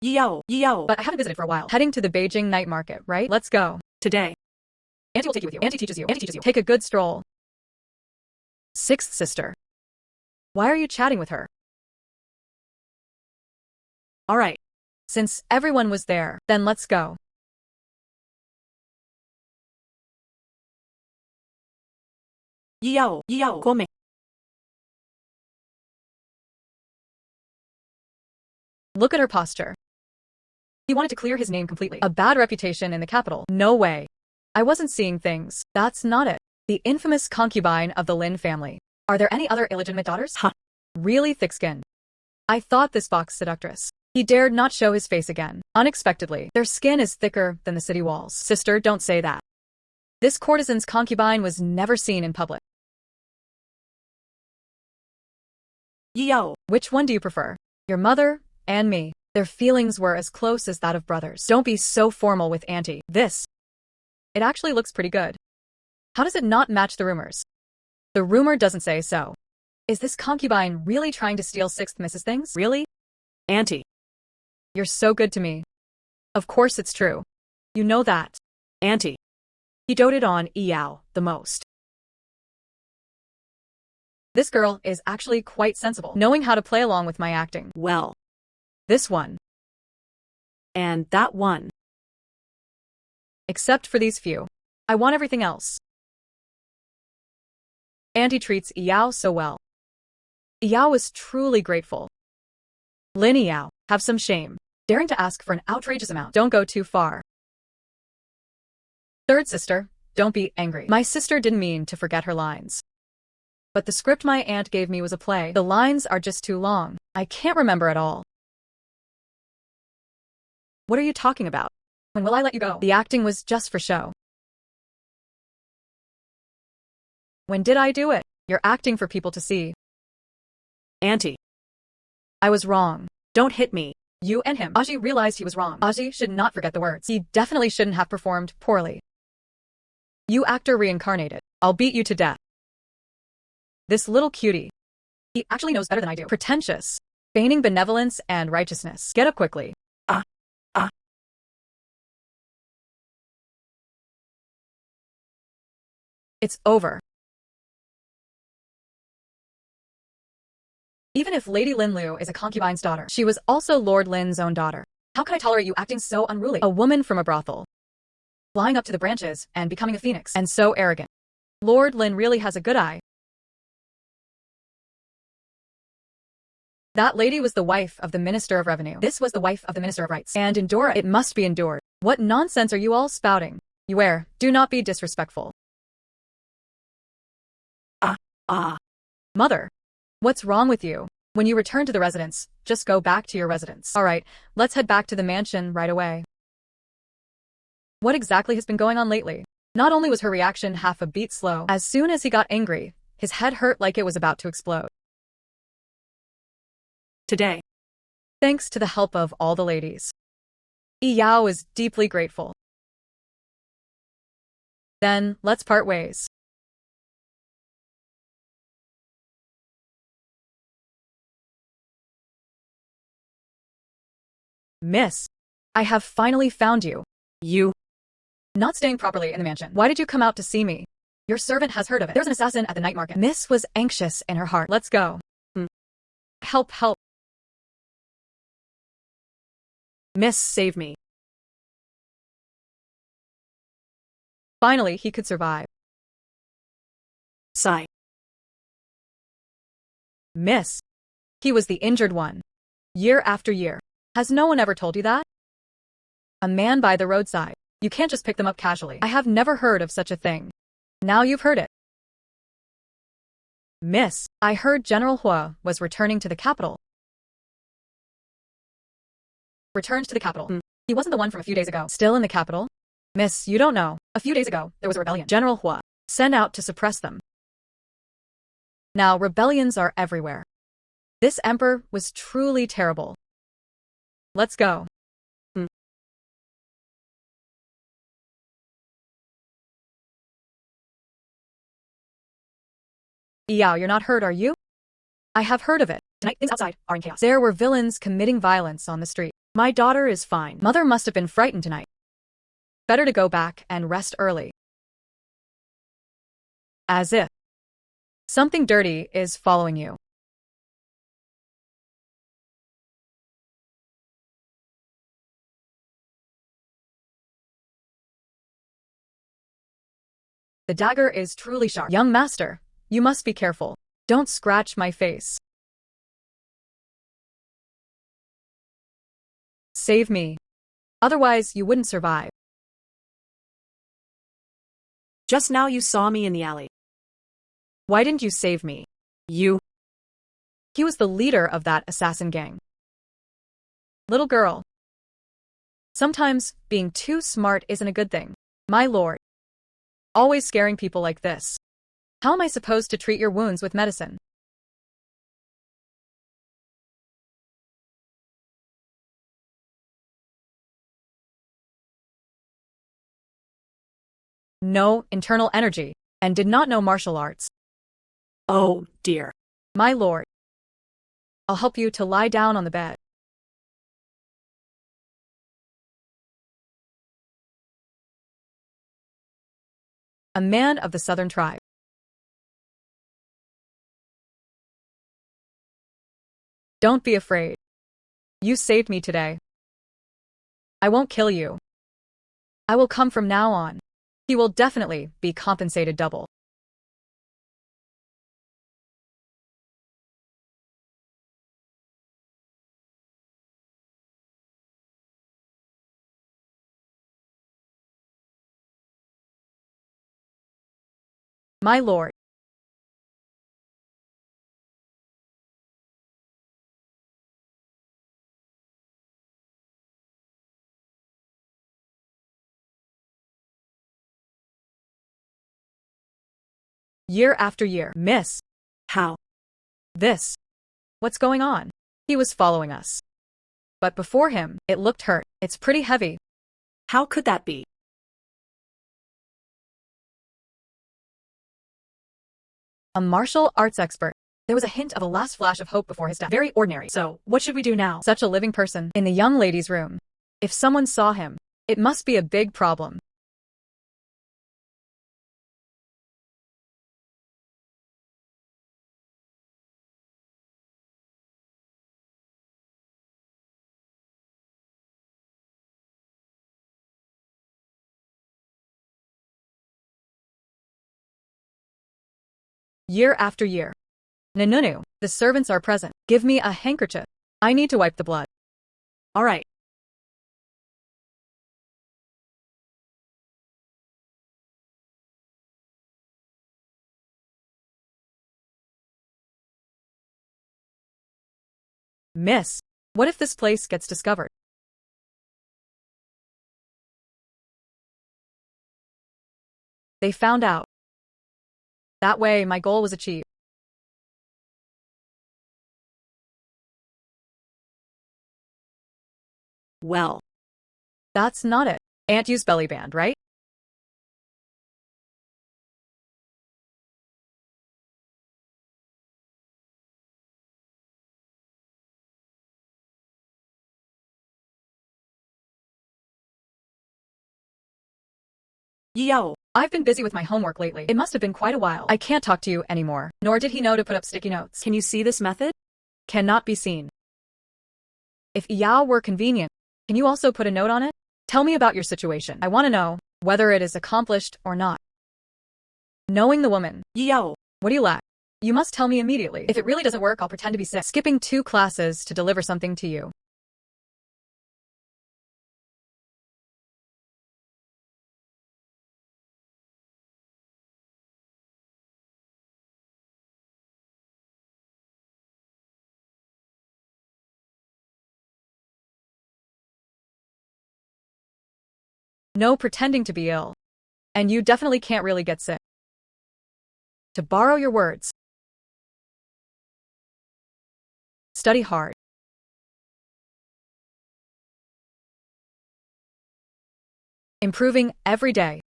Yo. But I haven't visited for a while. Heading to the Beijing night market, right? Let's go. Today. Auntie will take you with you. Auntie teaches you. Auntie teaches you. Take a good stroll. Sixth sister. Why are you chatting with her? All right. Since everyone was there, then let's go. Yo. Come. Look at her posture. He wanted to clear his name completely. A bad reputation in the capital. No way. I wasn't seeing things. That's not it. The infamous concubine of the Lin family. Are there any other illegitimate daughters? Huh. Really thick-skinned. I thought this fox seductress. He dared not show his face again. Unexpectedly, their skin is thicker than the city walls. Sister, don't say that. This courtesan's concubine was never seen in public. Yo. Which one do you prefer? Your mother and me. Their feelings were as close as that of brothers. Don't be so formal with Auntie. It actually looks pretty good. How does it not match the rumors? The rumor doesn't say so. Is this concubine really trying to steal Sixth Mrs. things? Really? Auntie. You're so good to me. Of course it's true. You know that. Auntie. He doted on Yao the most. This girl is actually quite sensible, knowing how to play along with my acting. Well. This one. And that one. Except for these few. I want everything else. Auntie treats Yao so well. Yao was truly grateful. Lin Yao, have some shame. Daring to ask for an outrageous amount. Don't go too far. Third sister, don't be angry. My sister didn't mean to forget her lines. But the script my aunt gave me was a play. The lines are just too long. I can't remember at all. What are you talking about? When will I let you go? The acting was just for show. When did I do it? You're acting for people to see. Auntie. I was wrong. Don't hit me. You and him. Aji realized he was wrong. Aji should not forget the words. He definitely shouldn't have performed poorly. You actor reincarnated. I'll beat you to death. This little cutie. He actually knows better than I do. Pretentious. Feigning benevolence and righteousness. Get up quickly. It's over. Even if Lady Lin Lu is a concubine's daughter, she was also Lord Lin's own daughter. How can I tolerate you acting so unruly? A woman from a brothel. flying up to the branches and becoming a phoenix, and so arrogant. Lord Lin really has a good eye. That lady was the wife of the Minister of Revenue. This was the wife of the Minister of Rights. And endure it must be endured. What nonsense are you all spouting? Beware, do not be disrespectful. Mother, what's wrong with you? When you return to the residence, just go back to your residence. Alright, let's head back to the mansion right away. What exactly has been going on lately? Not only was her reaction half a beat slow, as soon as he got angry, his head hurt like it was about to explode. Today, Thanks to the help of all the ladies, Yi Yao is deeply grateful. Then, let's part ways. Miss, I have finally found you. you, Not staying properly in the mansion. Why did you come out to see me? Your servant has heard of it. There's an assassin at the night market. Miss was anxious in her heart. Let's go. Help, help. Miss, save me. Finally, he could survive. Sigh. Miss, he was the injured one. Year after year. Has no one ever told you that? A man by the roadside. You can't just pick them up casually. I have never heard of such a thing. Now you've heard it. Miss, I heard General Hua was returning to the capital. Returned to the capital. He wasn't the one from a few days ago. Still in the capital? Miss, you don't know. A few days ago, there was a rebellion. General Hua sent out to suppress them. Now, rebellions are everywhere. This emperor was truly terrible. Let's go. Yao, you're not hurt, are you? I have heard of it. Tonight, things outside are in chaos. There were villains committing violence on the street. My daughter is fine. Mother must have been frightened tonight. Better to go back and rest early. As if something dirty is following you. The dagger is truly sharp. Young master, you must be careful. Don't scratch my face. Save me. Otherwise, you wouldn't survive. Just now you saw me in the alley. Why didn't you save me? You. He was the leader of that assassin gang. Little girl. Sometimes, being too smart isn't a good thing. My lord. Always scaring people like this. How am I supposed to treat your wounds with medicine? No internal energy, and did not know martial arts. Oh, dear. My lord. I'll help you to lie down on the bed. A man of the southern tribe. Don't be afraid. You saved me today. I won't kill you. I will come from now on. He will definitely be compensated double. My lord. Year after year. Miss. How? This. What's going on? He was following us. But before him, it looked hurt. It's pretty heavy. How could that be? A martial arts expert. There was a hint of a last flash of hope before his death. Very ordinary. So, what should we do now? Such a living person in the young lady's room. If someone saw him, it must be a big problem. year after year. Nanunu, the servants are present. Give me a handkerchief. I need to wipe the blood. All right. Miss, what if this place gets discovered? They found out. That way, my goal was achieved. Well, That's not it. Aunt Yu's belly band, right? Yao. I've been busy with my homework lately. It must have been quite a while. I can't talk to you anymore. Nor did he know to put up sticky notes. Can you see this method? Cannot be seen. If Yao were convenient, can you also put a note on it? Tell me about your situation. I want to know whether it is accomplished or not. Knowing the woman. Yao. What do you lack? You must tell me immediately. If it really doesn't work, I'll pretend to be sick. Skipping 2 classes to deliver something to you. No pretending to be ill. And you definitely can't really get sick. To borrow your words. Study hard. Improving every day.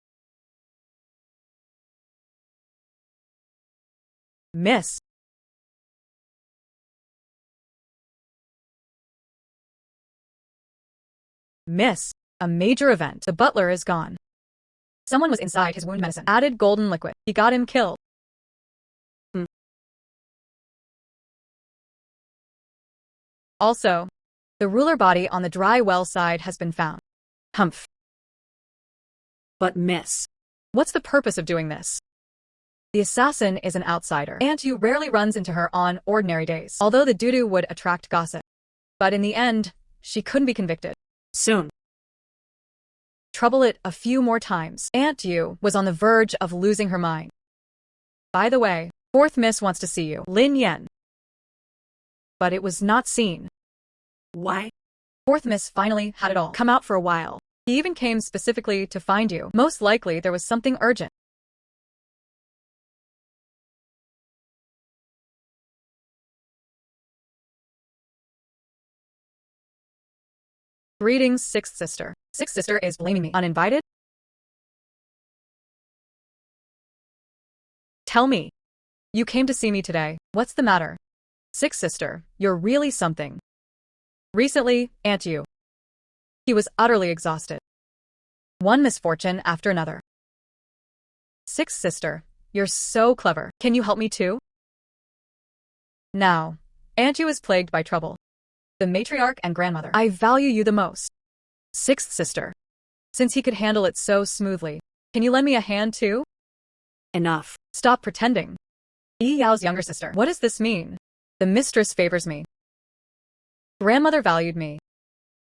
Miss. Miss. A major event. The butler is gone. Someone was inside his wound medicine. Added golden liquid. He got him killed. Also, the ruler body on the dry well side has been found. Humph. But miss. What's the purpose of doing this? The assassin is an outsider. Aunt Yu rarely runs into her on ordinary days, although the doo-doo would attract gossip. But in the end, she couldn't be convicted. Soon. Trouble it a few more times. Aunt Yu was on the verge of losing her mind. By the way, 4th Miss wants to see you. Lin Yen. But it was not seen. Why? 4th Miss finally had it all come out for a while. He even came specifically to find you. Most likely there was something urgent. Greetings, 6th sister. 6th sister is blaming me. Uninvited? Tell me. You came to see me today. What's the matter? 6th sister, you're really something. Recently, Aunt Yu. He was utterly exhausted. One misfortune after another. 6th sister, you're so clever. Can you help me too? Now, Aunt Yu is plagued by trouble. The matriarch and grandmother. I value you the most. 6th sister. Since he could handle it so smoothly, can you lend me a hand too? Enough. Stop pretending. Yi Yao's younger sister. What does this mean? The mistress favors me. Grandmother valued me.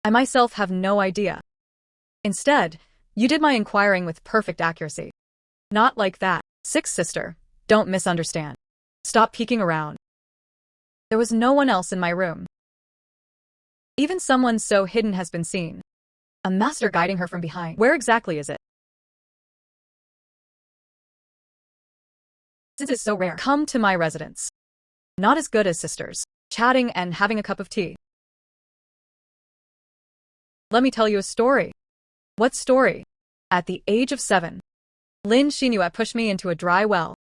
I myself have no idea. Instead, you did my inquiring with perfect accuracy. Not like that. 6th sister, don't misunderstand. Stop peeking around. There was no one else in my room. Even someone so hidden has been seen. A master guiding her from behind. Where exactly is it? Since it's so rare, come to my residence. Not as good as sisters. Chatting and having a cup of tea. Let me tell you a story. What story? At the age of 7, Lin Xinhua pushed me into a dry well.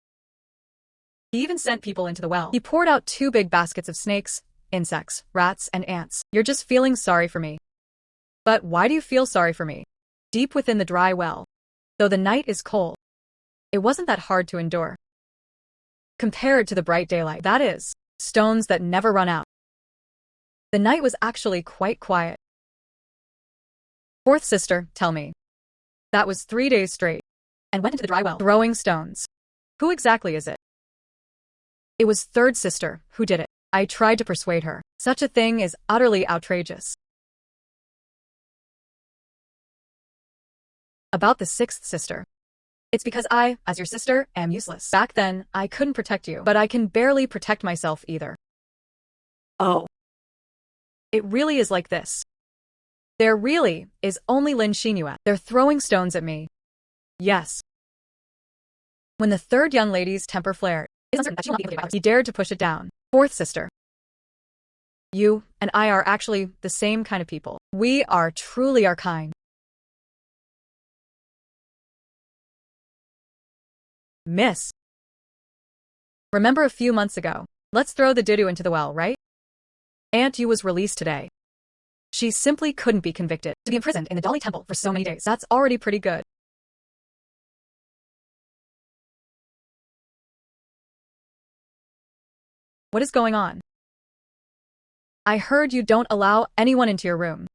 He even sent people into the well. He poured out 2 big baskets of snakes, insects, rats, and ants. You're just feeling sorry for me. But why do you feel sorry for me? Deep within the dry well, though the night is cold, it wasn't that hard to endure. Compared to the bright daylight, that is, stones that never run out. The night was actually quite quiet. 4th sister, tell me. That was 3 days straight, and went into the dry well, throwing stones. Who exactly is it? It was third sister who did it. I tried to persuade her. Such a thing is utterly outrageous. About the sixth sister. It's because I, as your sister, am useless. Back then, I couldn't protect you, but I can barely protect myself either. Oh. It really is like this. There really is only Lin Xinhua. They're throwing stones at me. Yes. When the third young lady's temper flared, it's uncertain that she will not be able to get out. He dared to push it down. Fourth sister. You and I are actually the same kind of people. We are truly our kind. Miss. Remember a few months ago? Let's throw the doo-doo into the well, right? Aunt Yu was released today. She simply couldn't be convicted to be imprisoned in the Dali Temple for so many days. That's already pretty good. What is going on? I heard you don't allow anyone into your room.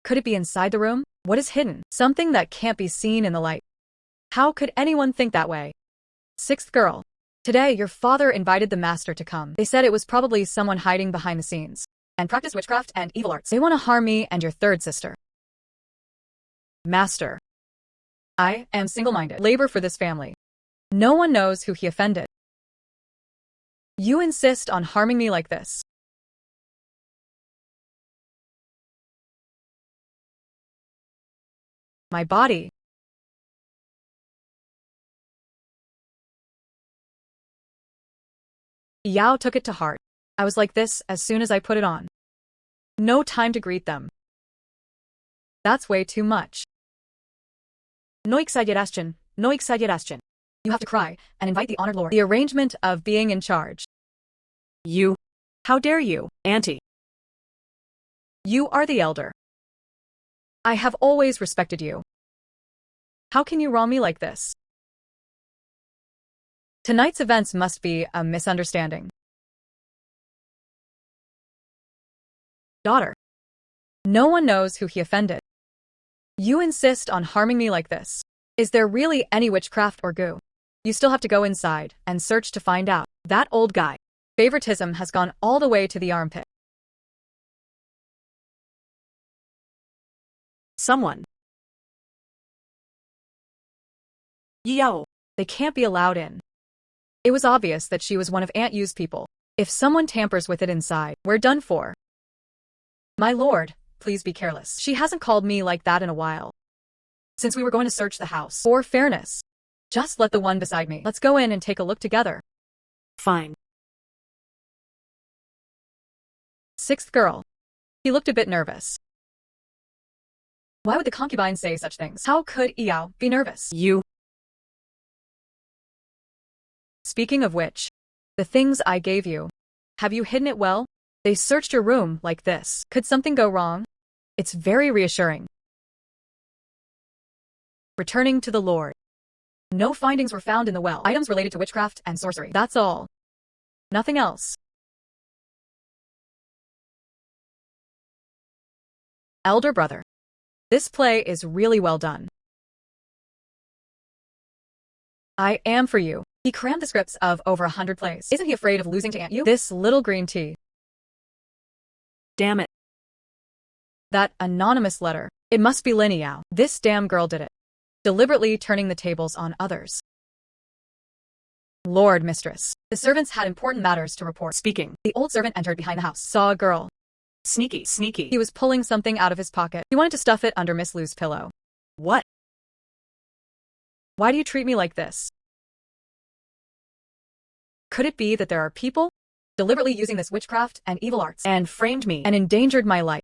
Could it be inside the room? What is hidden? Something that can't be seen in the light. How could anyone think that way? Sixth girl. Today, your father invited the master to come. They said it was probably someone hiding behind the scenes and practice witchcraft and evil arts. They want to harm me and your third sister. Master. I am single-minded. Labor for this family. No one knows who he offended. You insist on harming me like this. My body. Yao took it to heart. I was like this as soon as I put it on. No time to greet them. That's way too much. No exageración, no exageración. You have to cry and invite the honored lord. The arrangement of being in charge. You. How dare you, Auntie? You are the elder. I have always respected you. How can you wrong me like this? Tonight's events must be a misunderstanding. Daughter. No one knows who he offended. You insist on harming me like this. Is there really any witchcraft or goo? You still have to go inside and search to find out. That old guy. Favoritism has gone all the way to the armpit. Someone. Yao. They can't be allowed in. It was obvious that she was one of Aunt Yu's people. If someone tampers with it inside, we're done for. My lord, please be careless. She hasn't called me like that in a while. Since we were going to search the house. For fairness. Just let the one beside me. Let's go in and take a look together. Fine. Sixth girl. He looked a bit nervous. Why would the concubine say such things? How could Yao be nervous? You. Speaking of which, the things I gave you, have you hidden it well? They searched your room like this. Could something go wrong? It's very reassuring. Returning to the Lord. No findings were found in the well. Items related to witchcraft and sorcery. That's all. Nothing else. Elder brother. This play is really well done. I am for you. He crammed the scripts of over 100 plays. Isn't he afraid of losing to Aunt Yu? This little green tea. Damn it. That anonymous letter. It must be Lin Yao. This damn girl did it. Deliberately turning the tables on others. Lord mistress. The servants had important matters to report. Speaking. The old servant entered behind the house. Saw a girl. Sneaky, sneaky. He was pulling something out of his pocket. He wanted to stuff it under Miss Lu's pillow. What? Why do you treat me like this? Could it be that there are people deliberately using this witchcraft and evil arts and framed me and endangered my life?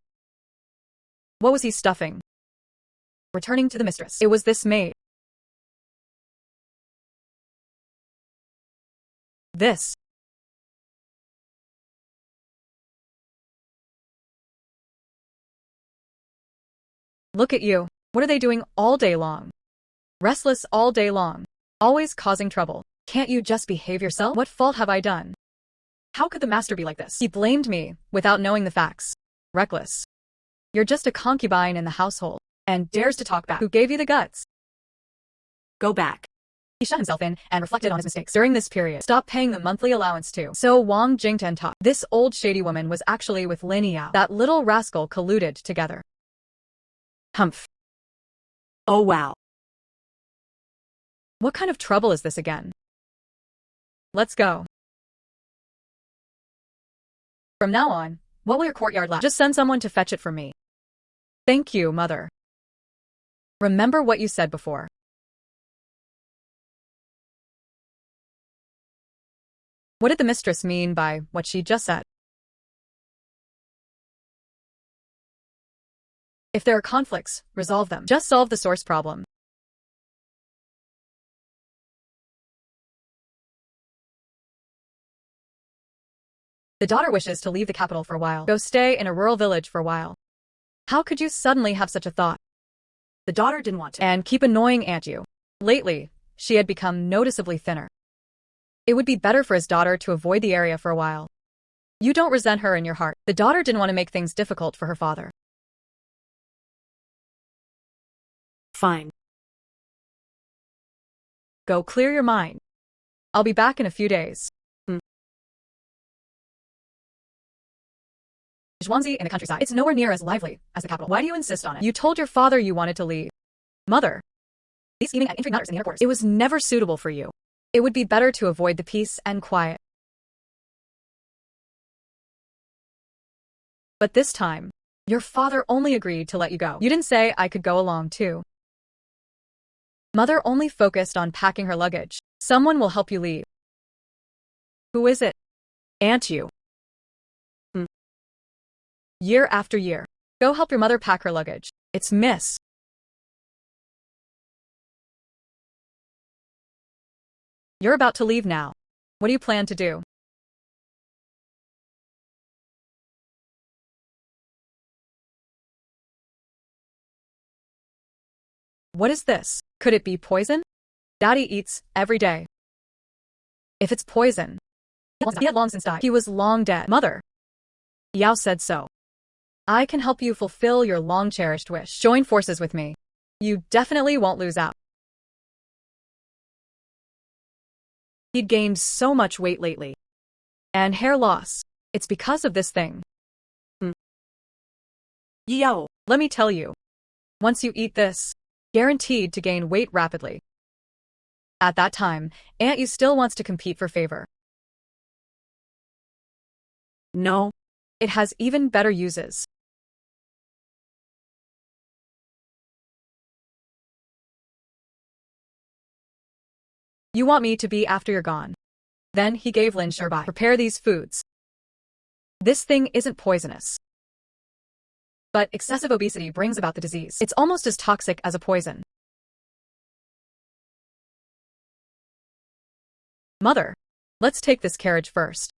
What was he stuffing? Returning to the mistress. It was this maid. This. Look at you. What are they doing all day long? Restless all day long. Always causing trouble. Can't you just behave yourself? What fault have I done? How could the master be like this? He blamed me without knowing the facts. Reckless. You're just a concubine in the household and dares to talk back. Who gave you the guts? Go back. He shut himself in and reflected on his mistakes. During this period, stopped paying the monthly allowance too. So Wang Jingtian talked. This old shady woman was actually with Lin Yao. That little rascal colluded together. Humph. Oh wow. What kind of trouble is this again? Let's go. From now on, what will your courtyard lack? Just send someone to fetch it for me. Thank you, mother. Remember what you said before. What did the mistress mean by what she just said? If there are conflicts, resolve them. Just solve the source problem. The daughter wishes to leave the capital for a while. Go stay in a rural village for a while. How could you suddenly have such a thought? The daughter didn't want to. And keep annoying Aunt Yu. Lately, she had become noticeably thinner. It would be better for his daughter to avoid the area for a while. You don't resent her in your heart. The daughter didn't want to make things difficult for her father. Fine. Go clear your mind. I'll be back in a few days. Zhuangzi in the countryside. It's nowhere near as lively as the capital. Why do you insist on it? You told your father you wanted to leave. Mother. These scheming and intrigue matters in the inner quarters. It was never suitable for you. It would be better to avoid the peace and quiet. But this time, your father only agreed to let you go. You didn't say I could go along too. Mother only focused on packing her luggage. Someone will help you leave. Who is it? Aunt Yu. Year after year. Go help your mother pack her luggage. It's Miss. You're about to leave now. What do you plan to do? What is this? Could it be poison? Daddy eats every day. If it's poison, he had long since died. He was long dead. Mother. Yao said so. I can help you fulfill your long-cherished wish. Join forces with me. You definitely won't lose out. He'd gained so much weight lately. And hair loss. It's because of this thing. Yao. Let me tell you. Once you eat this, guaranteed to gain weight rapidly. At that time, Aunt Yu still wants to compete for favor. No. It has even better uses. You want me to be after you're gone. Then he gave Lin Sherbai. Prepare these foods. This thing isn't poisonous. But excessive obesity brings about the disease. It's almost as toxic as a poison. Mother, let's take this carriage first.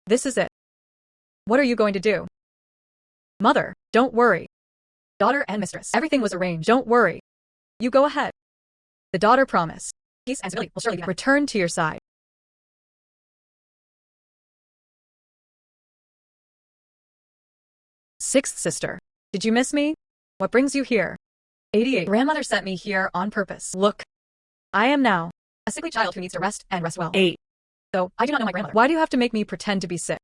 This is it. What are you going to do? Mother, don't worry. Daughter and mistress, everything was arranged. Don't worry. You go ahead. The daughter promised. Peace and stability will surely be met. Return to your side. Sixth sister. Did you miss me? What brings you here? 88. Grandmother sent me here on purpose. Look. I am now a sickly child who needs to rest and rest well. 8. Though I do not know my grandmother. Why do you have to make me pretend to be sick?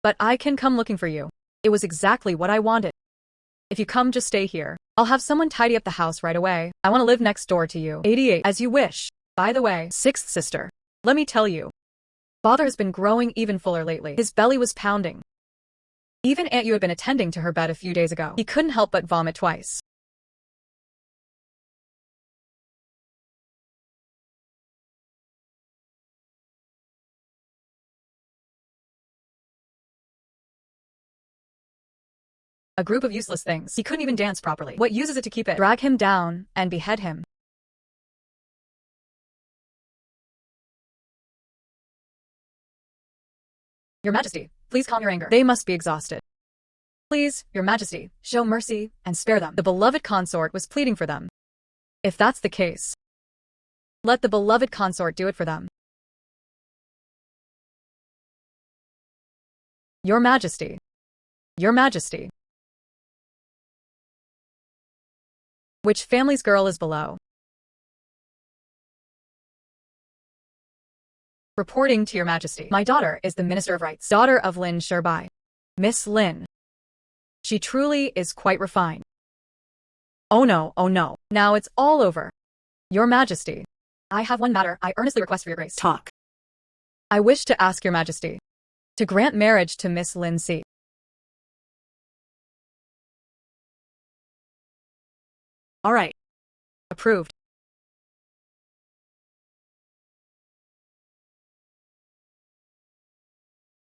But I can come looking for you. It was exactly what I wanted. If you come, just stay here. I'll have someone tidy up the house right away. I want to live next door to you. 88. As you wish. By the way, sixth sister. Let me tell you. Father has been growing even fuller lately. His belly was pounding. Even Aunt Yu had been attending to her bed a few days ago. He couldn't help but vomit twice. A group of useless things. He couldn't even dance properly. What use is it to keep it? Drag him down and behead him. Your Majesty, please calm your anger. They must be exhausted. Please, Your Majesty, show mercy and spare them. The beloved consort was pleading for them. If that's the case, let the beloved consort do it for them. Your Majesty. Your Majesty. Which family's girl is below? Reporting to your majesty. My daughter is the Minister of Rights, daughter of Lin Sherbai. Miss Lin. She truly is quite refined. Oh no, oh no. Now it's all over. Your Majesty. I have one matter I earnestly request for your grace. Talk. I wish to ask your Majesty to grant marriage to Miss Lin C. All right. Approved.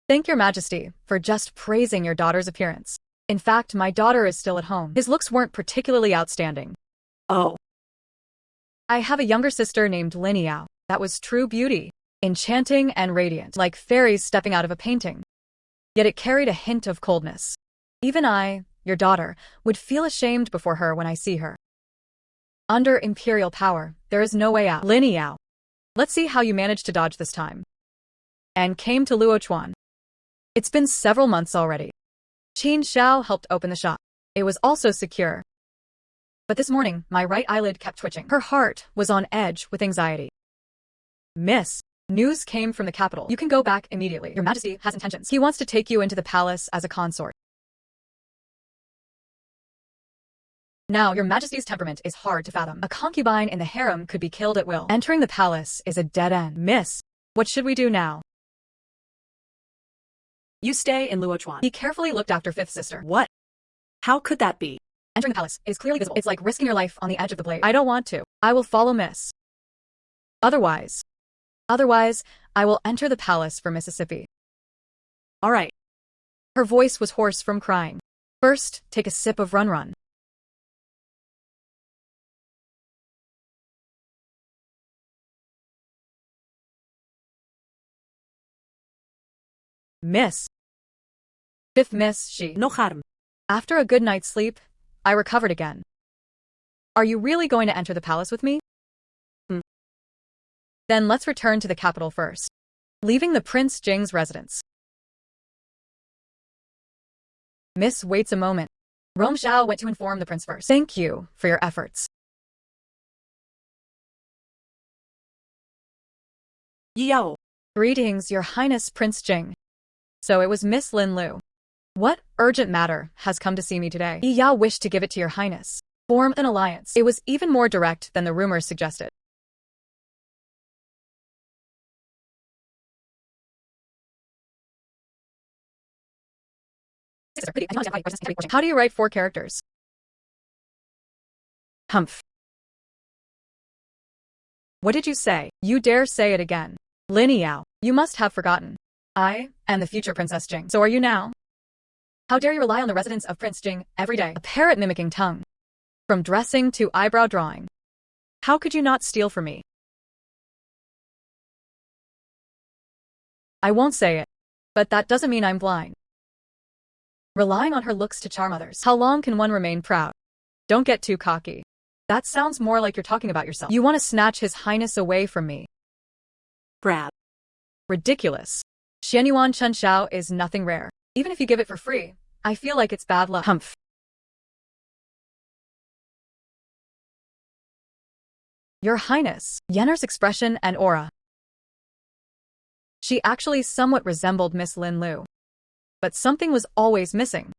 Thank your Majesty for just praising your daughter's appearance. In fact, my daughter is still at home. His looks weren't particularly outstanding. Oh. I have a younger sister named Lin Yao. That was true beauty. Enchanting and radiant, like fairies stepping out of a painting. Yet it carried a hint of coldness. Even I, your daughter, would feel ashamed before her when I see her. Under imperial power, there is no way out. Lin Yao. Let's see how you managed to dodge this time. And came to Luochuan. It's been several months already. Qin Xiao helped open the shop. It was also secure. But this morning, my right eyelid kept twitching. Her heart was on edge with anxiety. Miss, news came from the capital. You can go back immediately. Your Majesty has intentions. He wants to take you into the palace as a consort. Now, your Majesty's temperament is hard to fathom. A concubine in the harem could be killed at will. Entering the palace is a dead end. Miss, what should we do now? You stay in Luochuan. He carefully looked after fifth sister. What? How could that be? Entering the palace is clearly visible. It's like risking your life on the edge of the blade. I don't want to. I will follow Miss. Otherwise, I will enter the palace for Mississippi. All right. Her voice was hoarse from crying. First, take a sip of run-run. Miss. Fifth Miss, she. No harm. After a good night's sleep, I recovered again. Are you really going to enter the palace with me? Then let's return to the capital first. Leaving the Prince Jing's residence. Miss waits a moment. Rome Xiao went to inform the prince first. Thank you for your efforts. Yao. Greetings, Your Highness Prince Jing. So it was Miss Lin Lu. What urgent matter has come to see me today? Yi Yao wished to give it to Your Highness. Form an alliance. It was even more direct than the rumors suggested. How do you write 4 characters? Humph. What did you say? You dare say it again. Lin Yao, you must have forgotten. I am the future Princess Jing. So are you now? How dare you rely on the residence of Prince Jing every day? A parrot mimicking tongue. From dressing to eyebrow drawing. How could you not steal from me? I won't say it, but that doesn't mean I'm blind. Relying on her looks to charm others. How long can one remain proud? Don't get too cocky. That sounds more like you're talking about yourself. You want to snatch His Highness away from me. Grab. Ridiculous. Xianyuan Chen Xiao is nothing rare. Even if you give it for free, I feel like it's bad luck. Humph. Your Highness. Yenner's expression and aura. She actually somewhat resembled Miss Lin Lu. But something was always missing.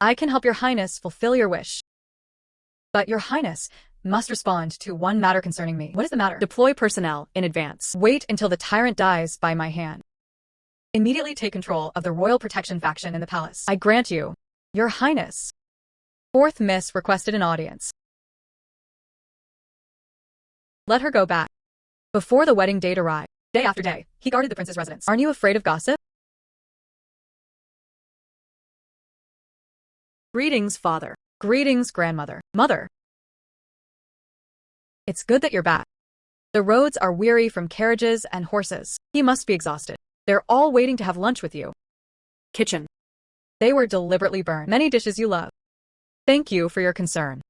I can help Your Highness fulfill your wish. But Your Highness must respond to one matter concerning me. What is the matter? Deploy personnel in advance. Wait until the tyrant dies by my hand. Immediately take control of the royal protection faction in the palace. I grant you, Your Highness. Fourth Miss requested an audience. Let her go back. Before the wedding date arrived, day after day, he guarded the prince's residence. Aren't you afraid of gossip? Greetings, father. Greetings, grandmother. Mother. It's good that you're back. The roads are weary from carriages and horses. He must be exhausted. They're all waiting to have lunch with you. Kitchen. They were deliberately burned. Many dishes you love. Thank you for your concern.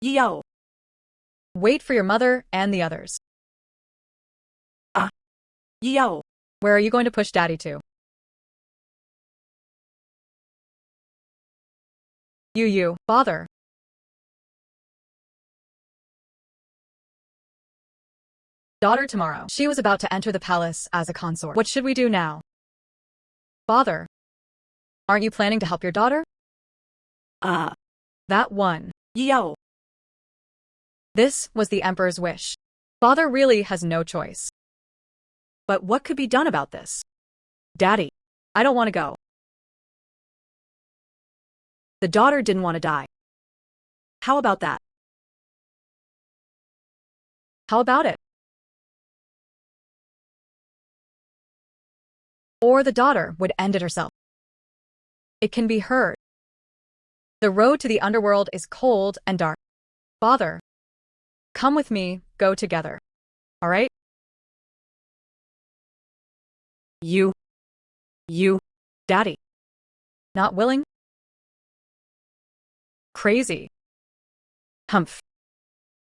Yo. Wait for your mother and the others. Yo. Where are you going to push daddy to? Father. Daughter tomorrow. She was about to enter the palace as a consort. What should we do now? Father. Aren't you planning to help your daughter? That one. Yo. This was the emperor's wish. Father really has no choice. But what could be done about this? Daddy. I don't want to go. The daughter didn't want to die. How about that? How about it? Or the daughter would end it herself. It can be heard. The road to the underworld is cold and dark. Father. Come with me, go together. All right? You. Daddy. Not willing? Crazy. Humph.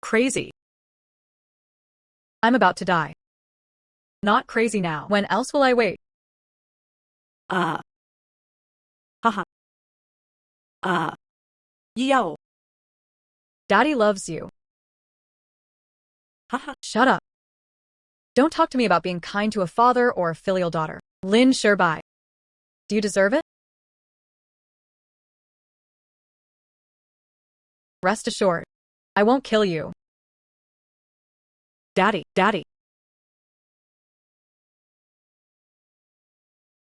Crazy. I'm about to die. Not crazy now. When else will I wait? Haha. Yo. Daddy loves you. Haha. Shut up. Don't talk to me about being kind to a father or a filial daughter. Lin Sherbai. Do you deserve it? Rest assured. I won't kill you. Daddy.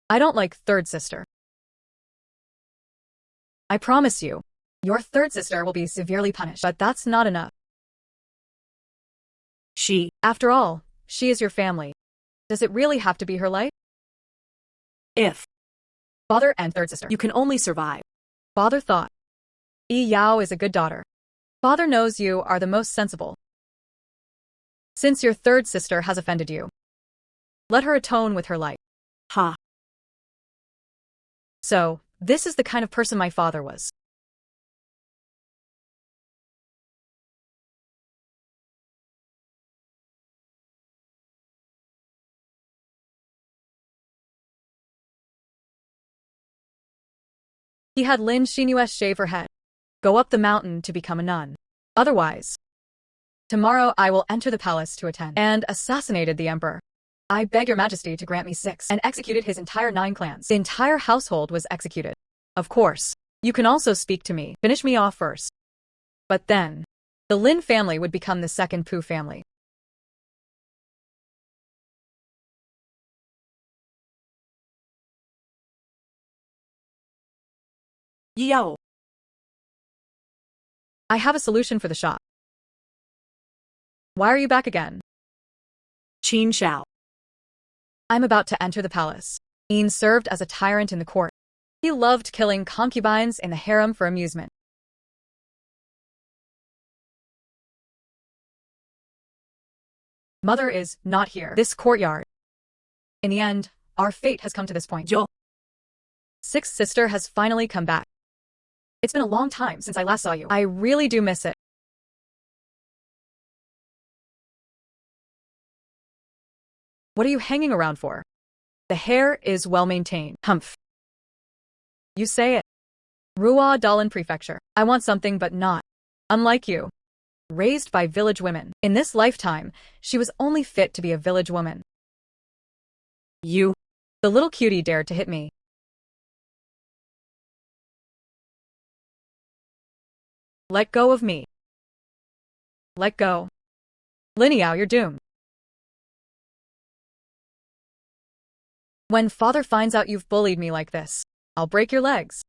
I don't like third sister. I promise you, your third sister will be severely punished, but that's not enough. After all, she is your family. Does it really have to be her life? If Father and third sister. you can only survive. Father thought. Yi Yao is a good daughter. Father knows you are the most sensible. Since your third sister has offended you, let her atone with her life. Ha. So, this is the kind of person my father was. He had Lin Xinyue shave her head, go up the mountain to become a nun. Otherwise, tomorrow I will enter the palace to attend, and assassinated the emperor. I beg your majesty to grant me 6, and executed his entire 9 clans. The entire household was executed. Of course, you can also speak to me. Finish me off first. But then, the Lin family would become the second Pu family. Yo. I have a solution for the shop. Why are you back again? Qin Shao. I'm about to enter the palace. Yin served as a tyrant in the court. He loved killing concubines in the harem for amusement. Mother is not here. This courtyard. In the end, our fate has come to this point. Yo. Sixth sister has finally come back. It's been a long time since I last saw you. I really do miss it. What are you hanging around for? The hair is well maintained. Humph. You say it. Rua Dalan Prefecture. I want something but not. Unlike you. Raised by village women. In this lifetime, she was only fit to be a village woman. You. The little cutie dared to hit me. Let go of me. Let go. Lineao, you're doomed. When father finds out you've bullied me like this, I'll break your legs.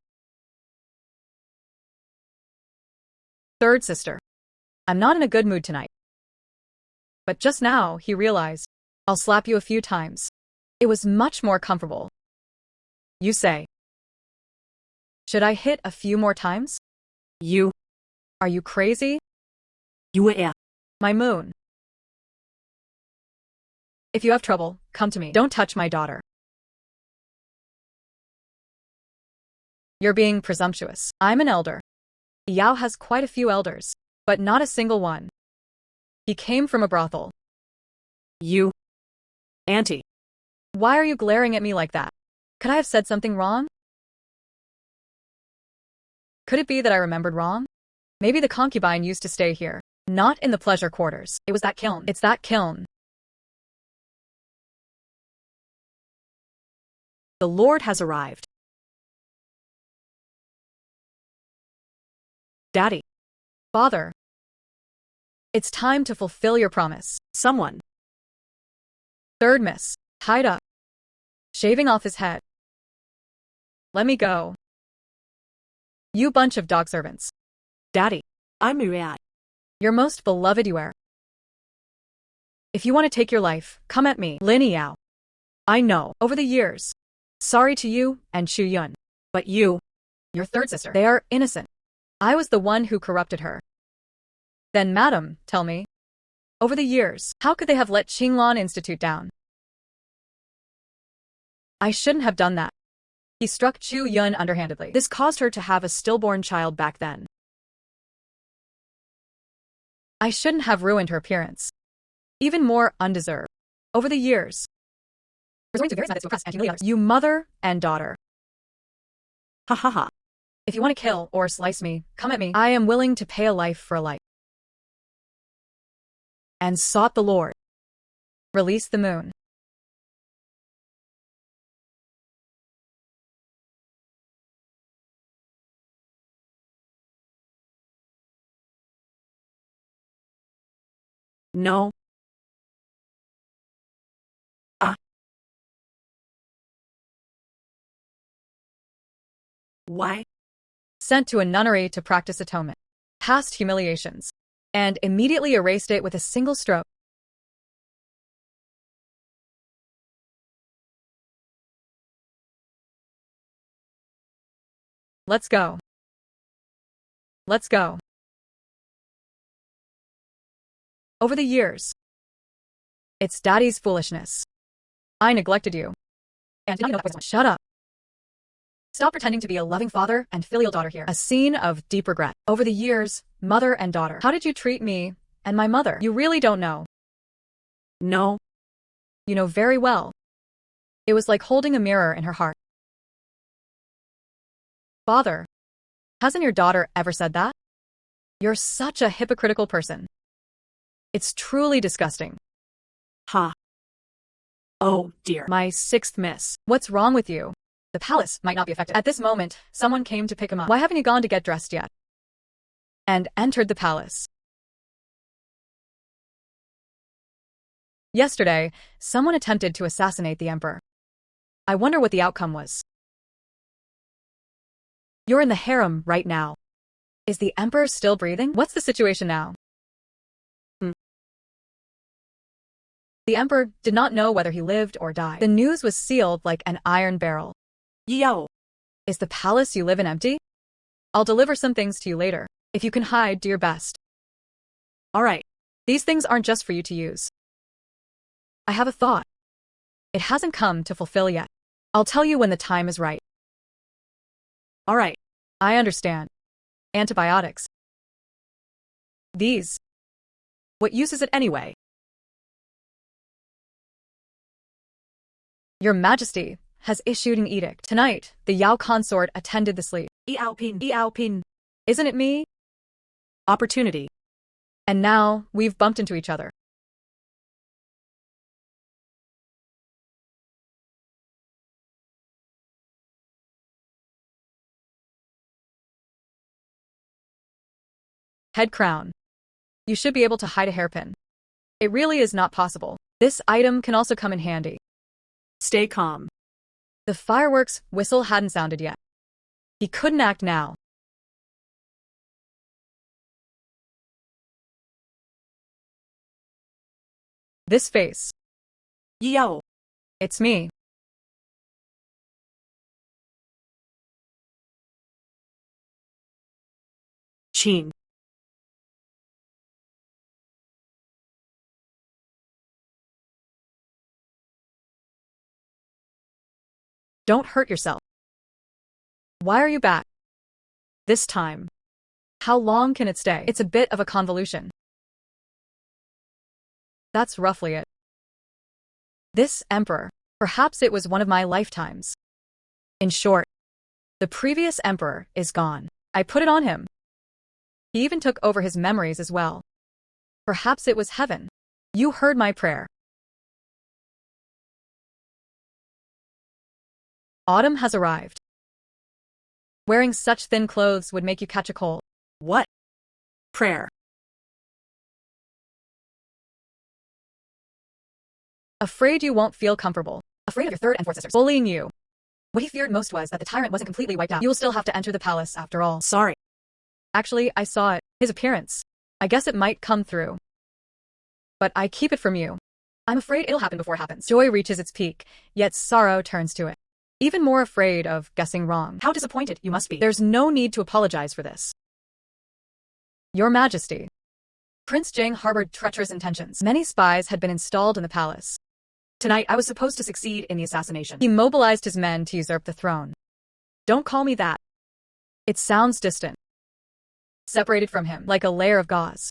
Third sister. I'm not in a good mood tonight. But just now, he realized. I'll slap you a few times. It was much more comfortable. You say. Should I hit a few more times? You. Are you crazy? You. My moon. If you have trouble, come to me. Don't touch my daughter. You're being presumptuous. I'm an elder. Yao has quite a few elders. But not a single one. He came from a brothel. You. Auntie. Why are you glaring at me like that? Could I have said something wrong? Could it be that I remembered wrong? Maybe the concubine used to stay here. Not in the pleasure quarters. It was that kiln. It's that kiln. The Lord has arrived. Daddy. Father. It's time to fulfill your promise. Someone. Third miss. Tied up. Shaving off his head. Let me go. You bunch of dog servants. Daddy. I'm Muriat. Your most beloved you are. If you want to take your life, come at me, Lin Yao. I know, over the years. Sorry to you and Chu Yun. But you. Your third sister. They are innocent. I was the one who corrupted her. Then madam, tell me. Over the years, how could they have let Qinglan Institute down? I shouldn't have done that. He struck Chu Yun underhandedly. This caused her to have a stillborn child back then. I shouldn't have ruined her appearance. Even more undeserved. Over the years. Resorting to various methods to oppress and humiliate others. You mother and daughter. Ha ha ha. If you want to kill or slice me, come at me. I am willing to pay a life for a life. And sought the Lord. Release the moon. No. Why? Sent to a nunnery to practice atonement. Past humiliations. And immediately erased it with a single stroke. Let's go. Let's go. Over the years. It's Daddy's foolishness. I neglected you. And did not know that was. Shut up. Stop pretending to be a loving father and filial daughter here. A scene of deep regret. Over the years, mother and daughter. How did you treat me and my mother? You really don't know. No. You know very well. It was like holding a mirror in her heart. Father, hasn't your daughter ever said that? You're such a hypocritical person. It's truly disgusting. Ha. Oh, dear. My sixth miss. What's wrong with you? The palace might not be affected. At this moment, someone came to pick him up. Why haven't you gone to get dressed yet? And entered the palace. Yesterday, someone attempted to assassinate the emperor. I wonder what the outcome was. You're in the harem right now. Is the emperor still breathing? What's the situation now? The emperor did not know whether he lived or died. The news was sealed like an iron barrel. Yo. Is the palace you live in empty? I'll deliver some things to you later. If you can hide, do your best. All right. These things aren't just for you to use. I have a thought. It hasn't come to fulfill yet. I'll tell you when the time is right. All right. I understand. Antibiotics. These. What use is it anyway? Your Majesty has issued an edict. Tonight, the Yao consort attended the sleep. Pin. Isn't it me? Opportunity. And now, we've bumped into each other. Head crown. You should be able to hide a hairpin. It really is not possible. This item can also come in handy. Stay calm. The fireworks whistle hadn't sounded yet. He couldn't act now. This face. Yo. It's me. Chin. Don't hurt yourself. Why are you back? This time. How long can it stay? It's a bit of a convolution. That's roughly it. This emperor, perhaps it was one of my lifetimes. In short, the previous emperor is gone. I put it on him. He even took over his memories as well. Perhaps it was heaven. You heard my prayer. Autumn has arrived. Wearing such thin clothes would make you catch a cold. What? Prayer. Afraid you won't feel comfortable. Afraid of your third and fourth sisters bullying you. What he feared most was that the tyrant wasn't completely wiped out. You will still have to enter the palace after all. Sorry. Actually, I saw it. His appearance. I guess it might come through. But I keep it from you. I'm afraid it'll happen before it happens. Joy reaches its peak, yet sorrow turns to it. Even more afraid of guessing wrong. How disappointed you must be. There's no need to apologize for this. Your Majesty. Prince Jing harbored treacherous intentions. Many spies had been installed in the palace. Tonight, I was supposed to succeed in the assassination. He mobilized his men to usurp the throne. Don't call me that. It sounds distant. Separated from him, like a layer of gauze.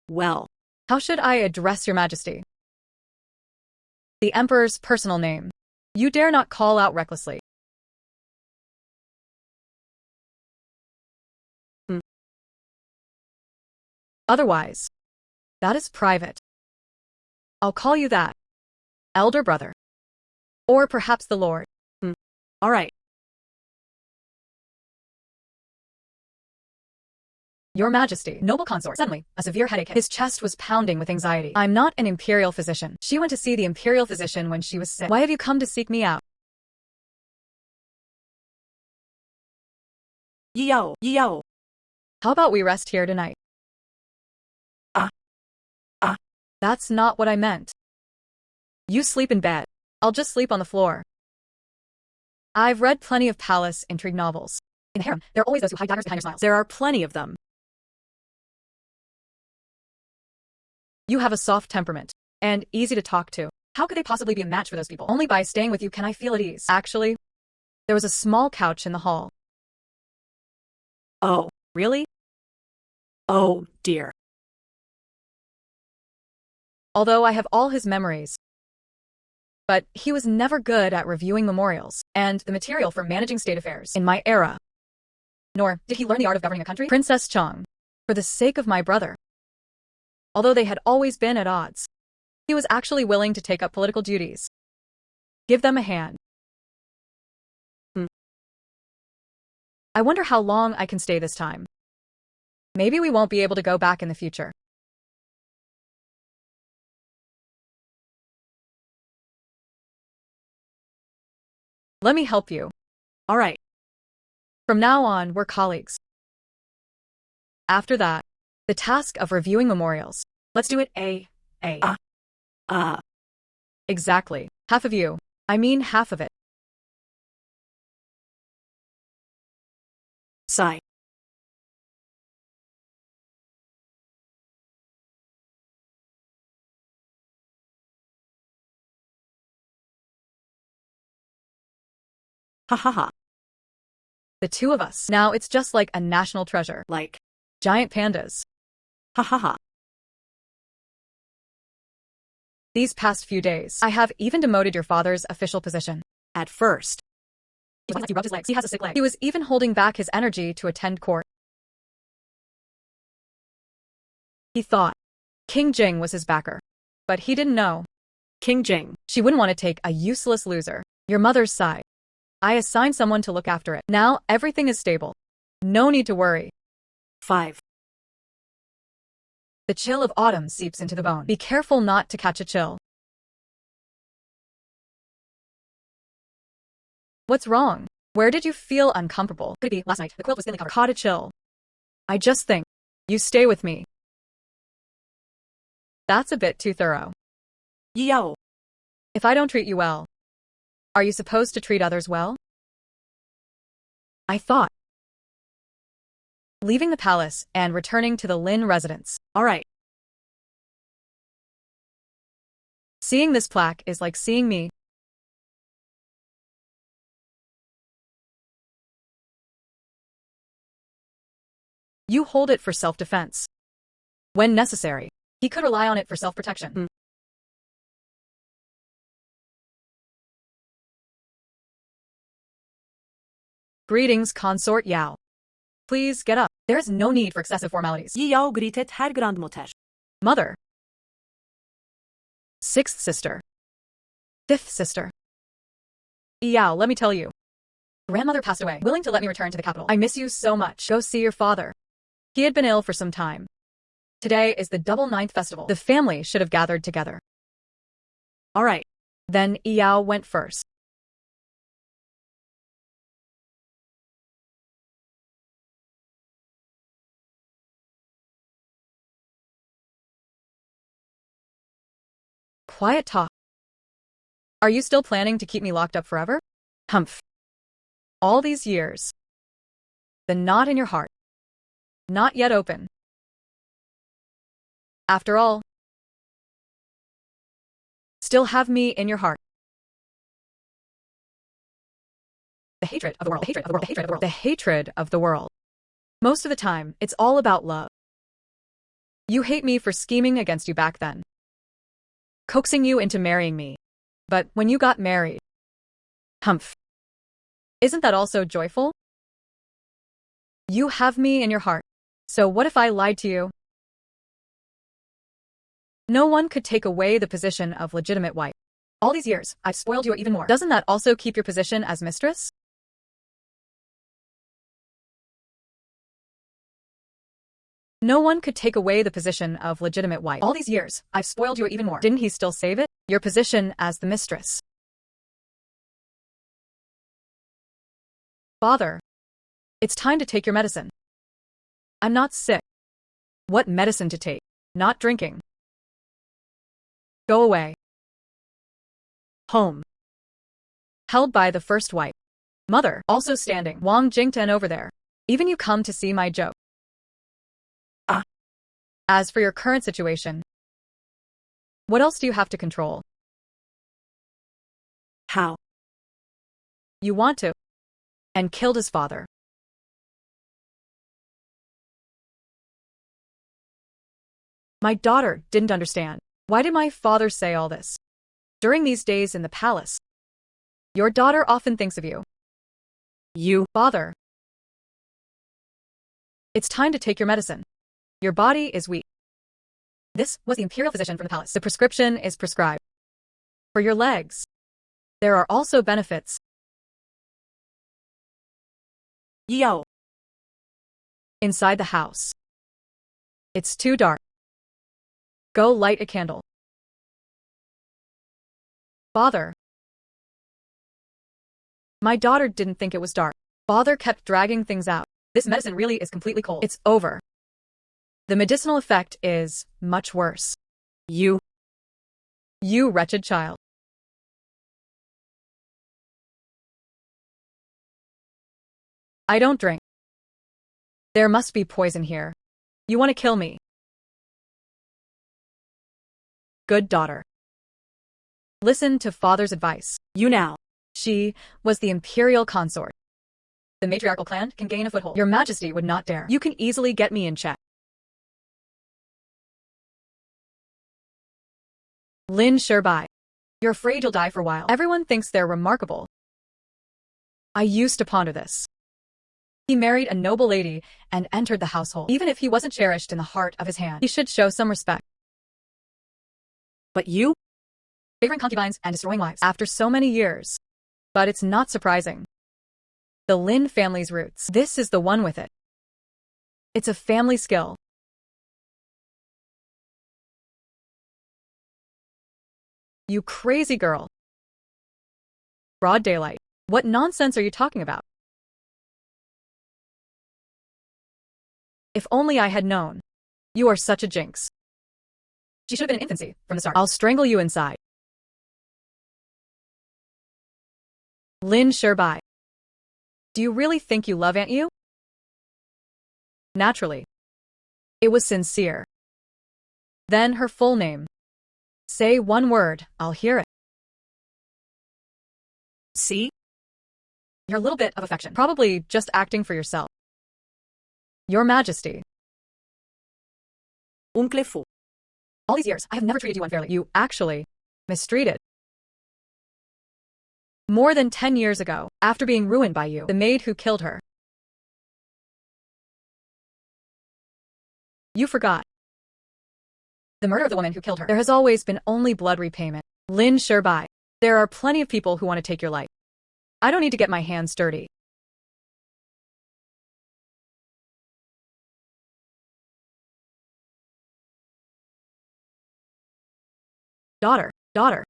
Well. How should I address your Majesty? The Emperor's personal name. You dare not call out recklessly. Otherwise, that is private. I'll call you that. Elder brother. Or perhaps the Lord. All right. Your Majesty, noble consort. Suddenly, a severe headache hit. His chest was pounding with anxiety. I'm not an imperial physician. She went to see the imperial physician when she was sick. Why have you come to seek me out? Yo. How about we rest here tonight? That's not what I meant. You sleep in bed. I'll just sleep on the floor. I've read plenty of palace intrigue novels. In the harem, there are always those who hide daggers behind your smiles. There are plenty of them. You have a soft temperament, and easy to talk to. How could they possibly be a match for those people? Only by staying with you can I feel at ease. Actually, there was a small couch in the hall. Oh, really? Oh, dear. Although I have all his memories. But he was never good at reviewing memorials and the material for managing state affairs in my era. Nor did he learn the art of governing a country. Princess Chang, for the sake of my brother. Although they had always been at odds, he was actually willing to take up political duties. Give them a hand. I wonder how long I can stay this time. Maybe we won't be able to go back in the future. Let me help you. All right. From now on, we're colleagues. After that, the task of reviewing memorials. Let's do it Exactly. Half of you. I mean half of it. Sigh. Ha ha ha. The two of us. Now it's just like a national treasure. Like giant pandas. ha ha ha. These past few days, I have even demoted your father's official position. At first. He rubbed his legs. He has a sick leg. He was even holding back his energy to attend court. He thought King Jing was his backer. But he didn't know. King Jing. She wouldn't want to take a useless loser. Your mother's side. I assigned someone to look after it. Now everything is stable. No need to worry. 5. The chill of autumn seeps into the bone. Be careful not to catch a chill. What's wrong? Where did you feel uncomfortable? Could it be last night? The quilt was thinly covered. Caught a chill. I just think. You stay with me. That's a bit too thorough. Yo. If I don't treat you well, are you supposed to treat others well? I thought. Leaving the palace and returning to the Lin residence. All right. Seeing this plaque is like seeing me. You hold it for self-defense. When necessary, he could rely on it for self-protection. Greetings, Consort Yao. Please get up. There is no need for excessive formalities. Yi Yao gritet her grand moter. Mother. Sixth sister. Fifth sister. Yao, let me tell you. Grandmother passed away, willing to let me return to the capital. I miss you so much. Go see your father. He had been ill for some time. Today is the double ninth festival. The family should have gathered together. All right. Then Yao went first. Quiet talk. Are you still planning to keep me locked up forever? Humph. All these years. The knot in your heart. Not yet open. After all, still have me in your heart. The hatred of the world. The hatred of the world. The hatred of the world. The hatred of the world. Most of the time, it's all about love. You hate me for scheming against you back then. Coaxing you into marrying me. But when you got married, humph. Isn't that also joyful? You have me in your heart. So what if I lied to you? No one could take away the position of legitimate wife. All these years, I've spoiled you even more. Doesn't that also keep your position as mistress? No one could take away the position of legitimate wife. All these years, I've spoiled you even more. Didn't he still save it? Your position as the mistress. Father, it's time to take your medicine. I'm not sick. What medicine to take? Not drinking. Go away. Home. Held by the first wife. Mother, also standing. Wang Jingten over there. Even you come to see my joke. As for your current situation, what else do you have to control? How? You want to. And killed his father. My daughter didn't understand. Why did my father say all this? During these days in the palace, your daughter often thinks of you. You, father. It's time to take your medicine. Your body is weak. This was the imperial physician from the palace. The prescription is prescribed. For your legs, there are also benefits. Yao. Inside the house. It's too dark. Go light a candle. Father. My daughter didn't think it was dark. Father kept dragging things out. This medicine really is completely cold. It's over. The medicinal effect is much worse. You wretched child. I don't drink. There must be poison here. You want to kill me. Good daughter. Listen to father's advice. You now. She was the imperial consort. The matriarchal clan can gain a foothold. Your Majesty would not dare. You can easily get me in check. Lin Sherbai. You're afraid you'll die for a while. Everyone thinks they're remarkable. I used to ponder this. He married a noble lady and entered the household. Even if he wasn't cherished in the heart of his hand, he should show some respect. But you? Favoring concubines and destroying wives after so many years. But it's not surprising. The Lin family's roots. This is the one with it. It's a family skill. You crazy girl. Broad daylight. What nonsense are you talking about? If only I had known. You are such a jinx. She should have been in infancy from the start. I'll strangle you inside. Lin Sherbai. Do you really think you love Aunt Yu? Naturally. It was sincere. Then her full name. Say one word, I'll hear it. See? Your little bit of affection. Probably just acting for yourself. Your Majesty. Oncle Fu. All these years, I have never treated you unfairly. You actually mistreated. More than 10 years ago, after being ruined by you, the maid who killed her. You forgot. The murder of the woman who killed her. There has always been only blood repayment. Lin Sherbai. There are plenty of people who want to take your life. I don't need to get my hands dirty. Daughter. Daughter.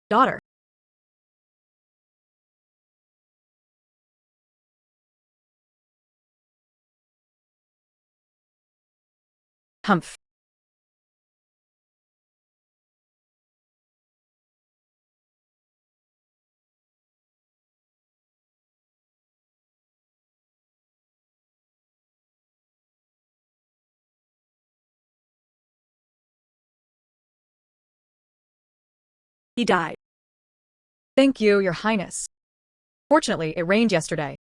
Daughter. Humph. He died. Thank you, Your Highness. Fortunately, it rained yesterday.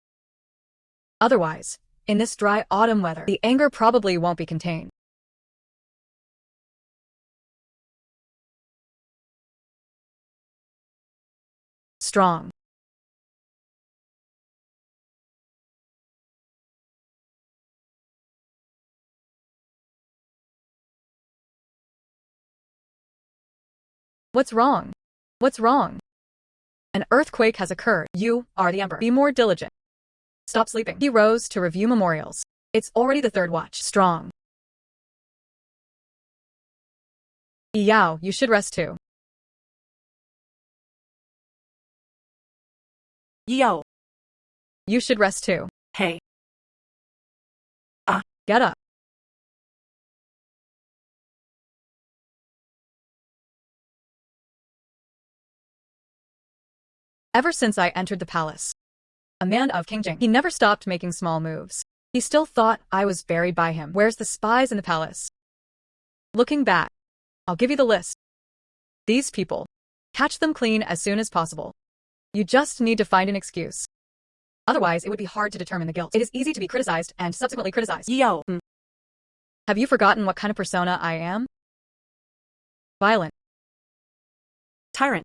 Otherwise, in this dry autumn weather, the anger probably won't be contained. Strong. What's wrong? What's wrong? An earthquake has occurred. You are the emperor. Be more diligent. Stop sleeping. He rose to review memorials. It's already the third watch. Strong. Yao, you should rest too. Yao. You should rest too. Hey. Get up. Ever since I entered the palace, a man of King Jing, he never stopped making small moves. He still thought I was buried by him. Where's the spies in the palace? Looking back, I'll give you the list. These people. Catch them clean as soon as possible. You just need to find an excuse. Otherwise, it would be hard to determine the guilt. It is easy to be criticized and subsequently criticized. Yao. Have you forgotten what kind of persona I am? Violent. Tyrant.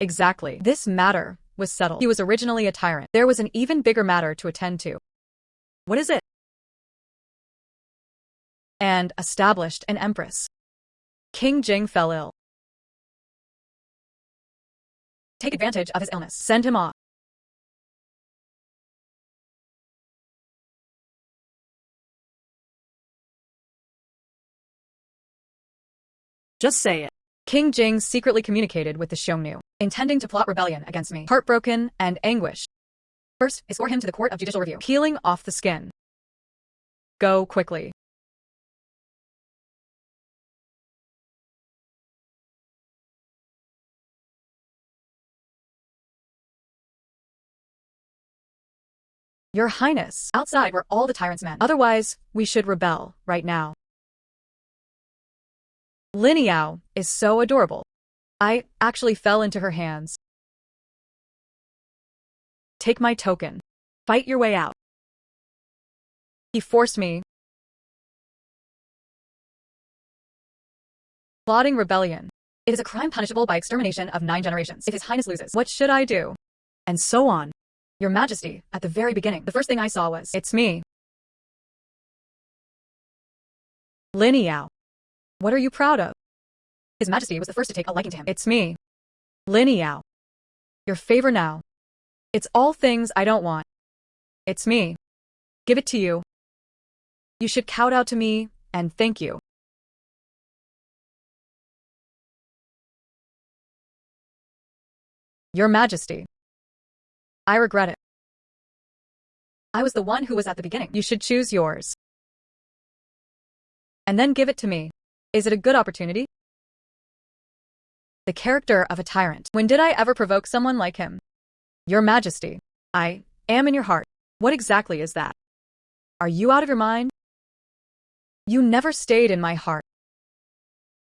Exactly. This matter was settled. He was originally a tyrant. There was an even bigger matter to attend to. What is it? And established an empress. King Jing fell ill. Take advantage of his illness. Send him off. Just say it. King Jing secretly communicated with the Xiongnu, intending to plot rebellion against me. Heartbroken and anguished. First, escort him to the Court of Judicial Review. Peeling off the skin. Go quickly. Your Highness, outside were all the tyrant's men. Otherwise, we should rebel right now. Lin Yao is so adorable. I actually fell into her hands. Take my token. Fight your way out. He forced me. Plotting rebellion. It is a crime punishable by extermination of 9 generations. If His Highness loses, what should I do? And so on. Your Majesty, at the very beginning, the first thing I saw was, it's me. Lin Yao. What are you proud of? His Majesty was the first to take a liking to him. It's me. Lin Yao. Your favor now. It's all things I don't want. It's me. Give it to you. You should kowtow to me, and thank you. Your Majesty. I regret it. I was the one who was at the beginning. You should choose yours. And then give it to me. Is it a good opportunity? The character of a tyrant. When did I ever provoke someone like him? Your Majesty. I am in your heart. What exactly is that? Are you out of your mind? You never stayed in my heart.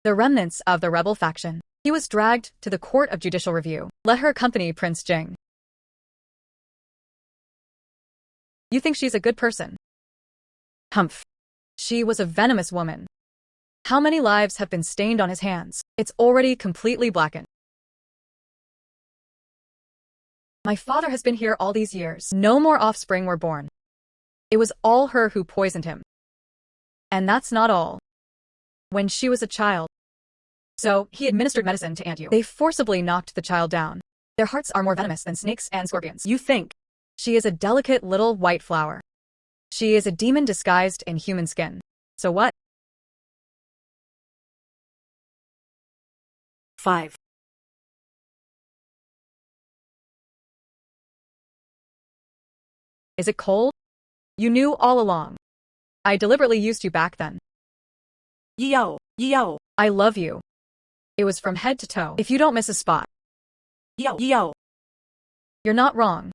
The remnants of the rebel faction. He was dragged to the court of judicial review. Let her accompany Prince Jing. You think she's a good person? Humph. She was a venomous woman. How many lives have been stained on his hands? It's already completely blackened. My father has been here all these years. No more offspring were born. It was all her who poisoned him. And that's not all. When she was a child. So, he administered medicine to Aunt Yu. They forcibly knocked the child down. Their hearts are more venomous than snakes and scorpions. You think. She is a delicate little white flower. She is a demon disguised in human skin. So what? 5. Is it cold? You knew all along. I deliberately used you back then. Yo. I love you. It was from head to toe. If you don't miss a spot. Yo. You're not wrong.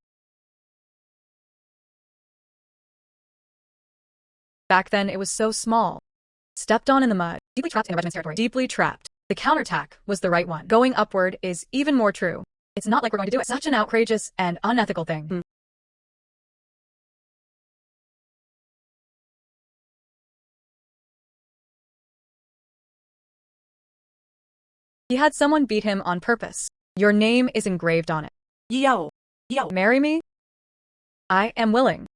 Back then it was so small. Stepped on in the mud. Deeply trapped in the regiment's territory. Deeply trapped. The counterattack was the right one. Going upward is even more true. It's not like we're going to do it. Such an outrageous and unethical thing. He had someone beat him on purpose. Your name is engraved on it. Yo. Marry me? I am willing.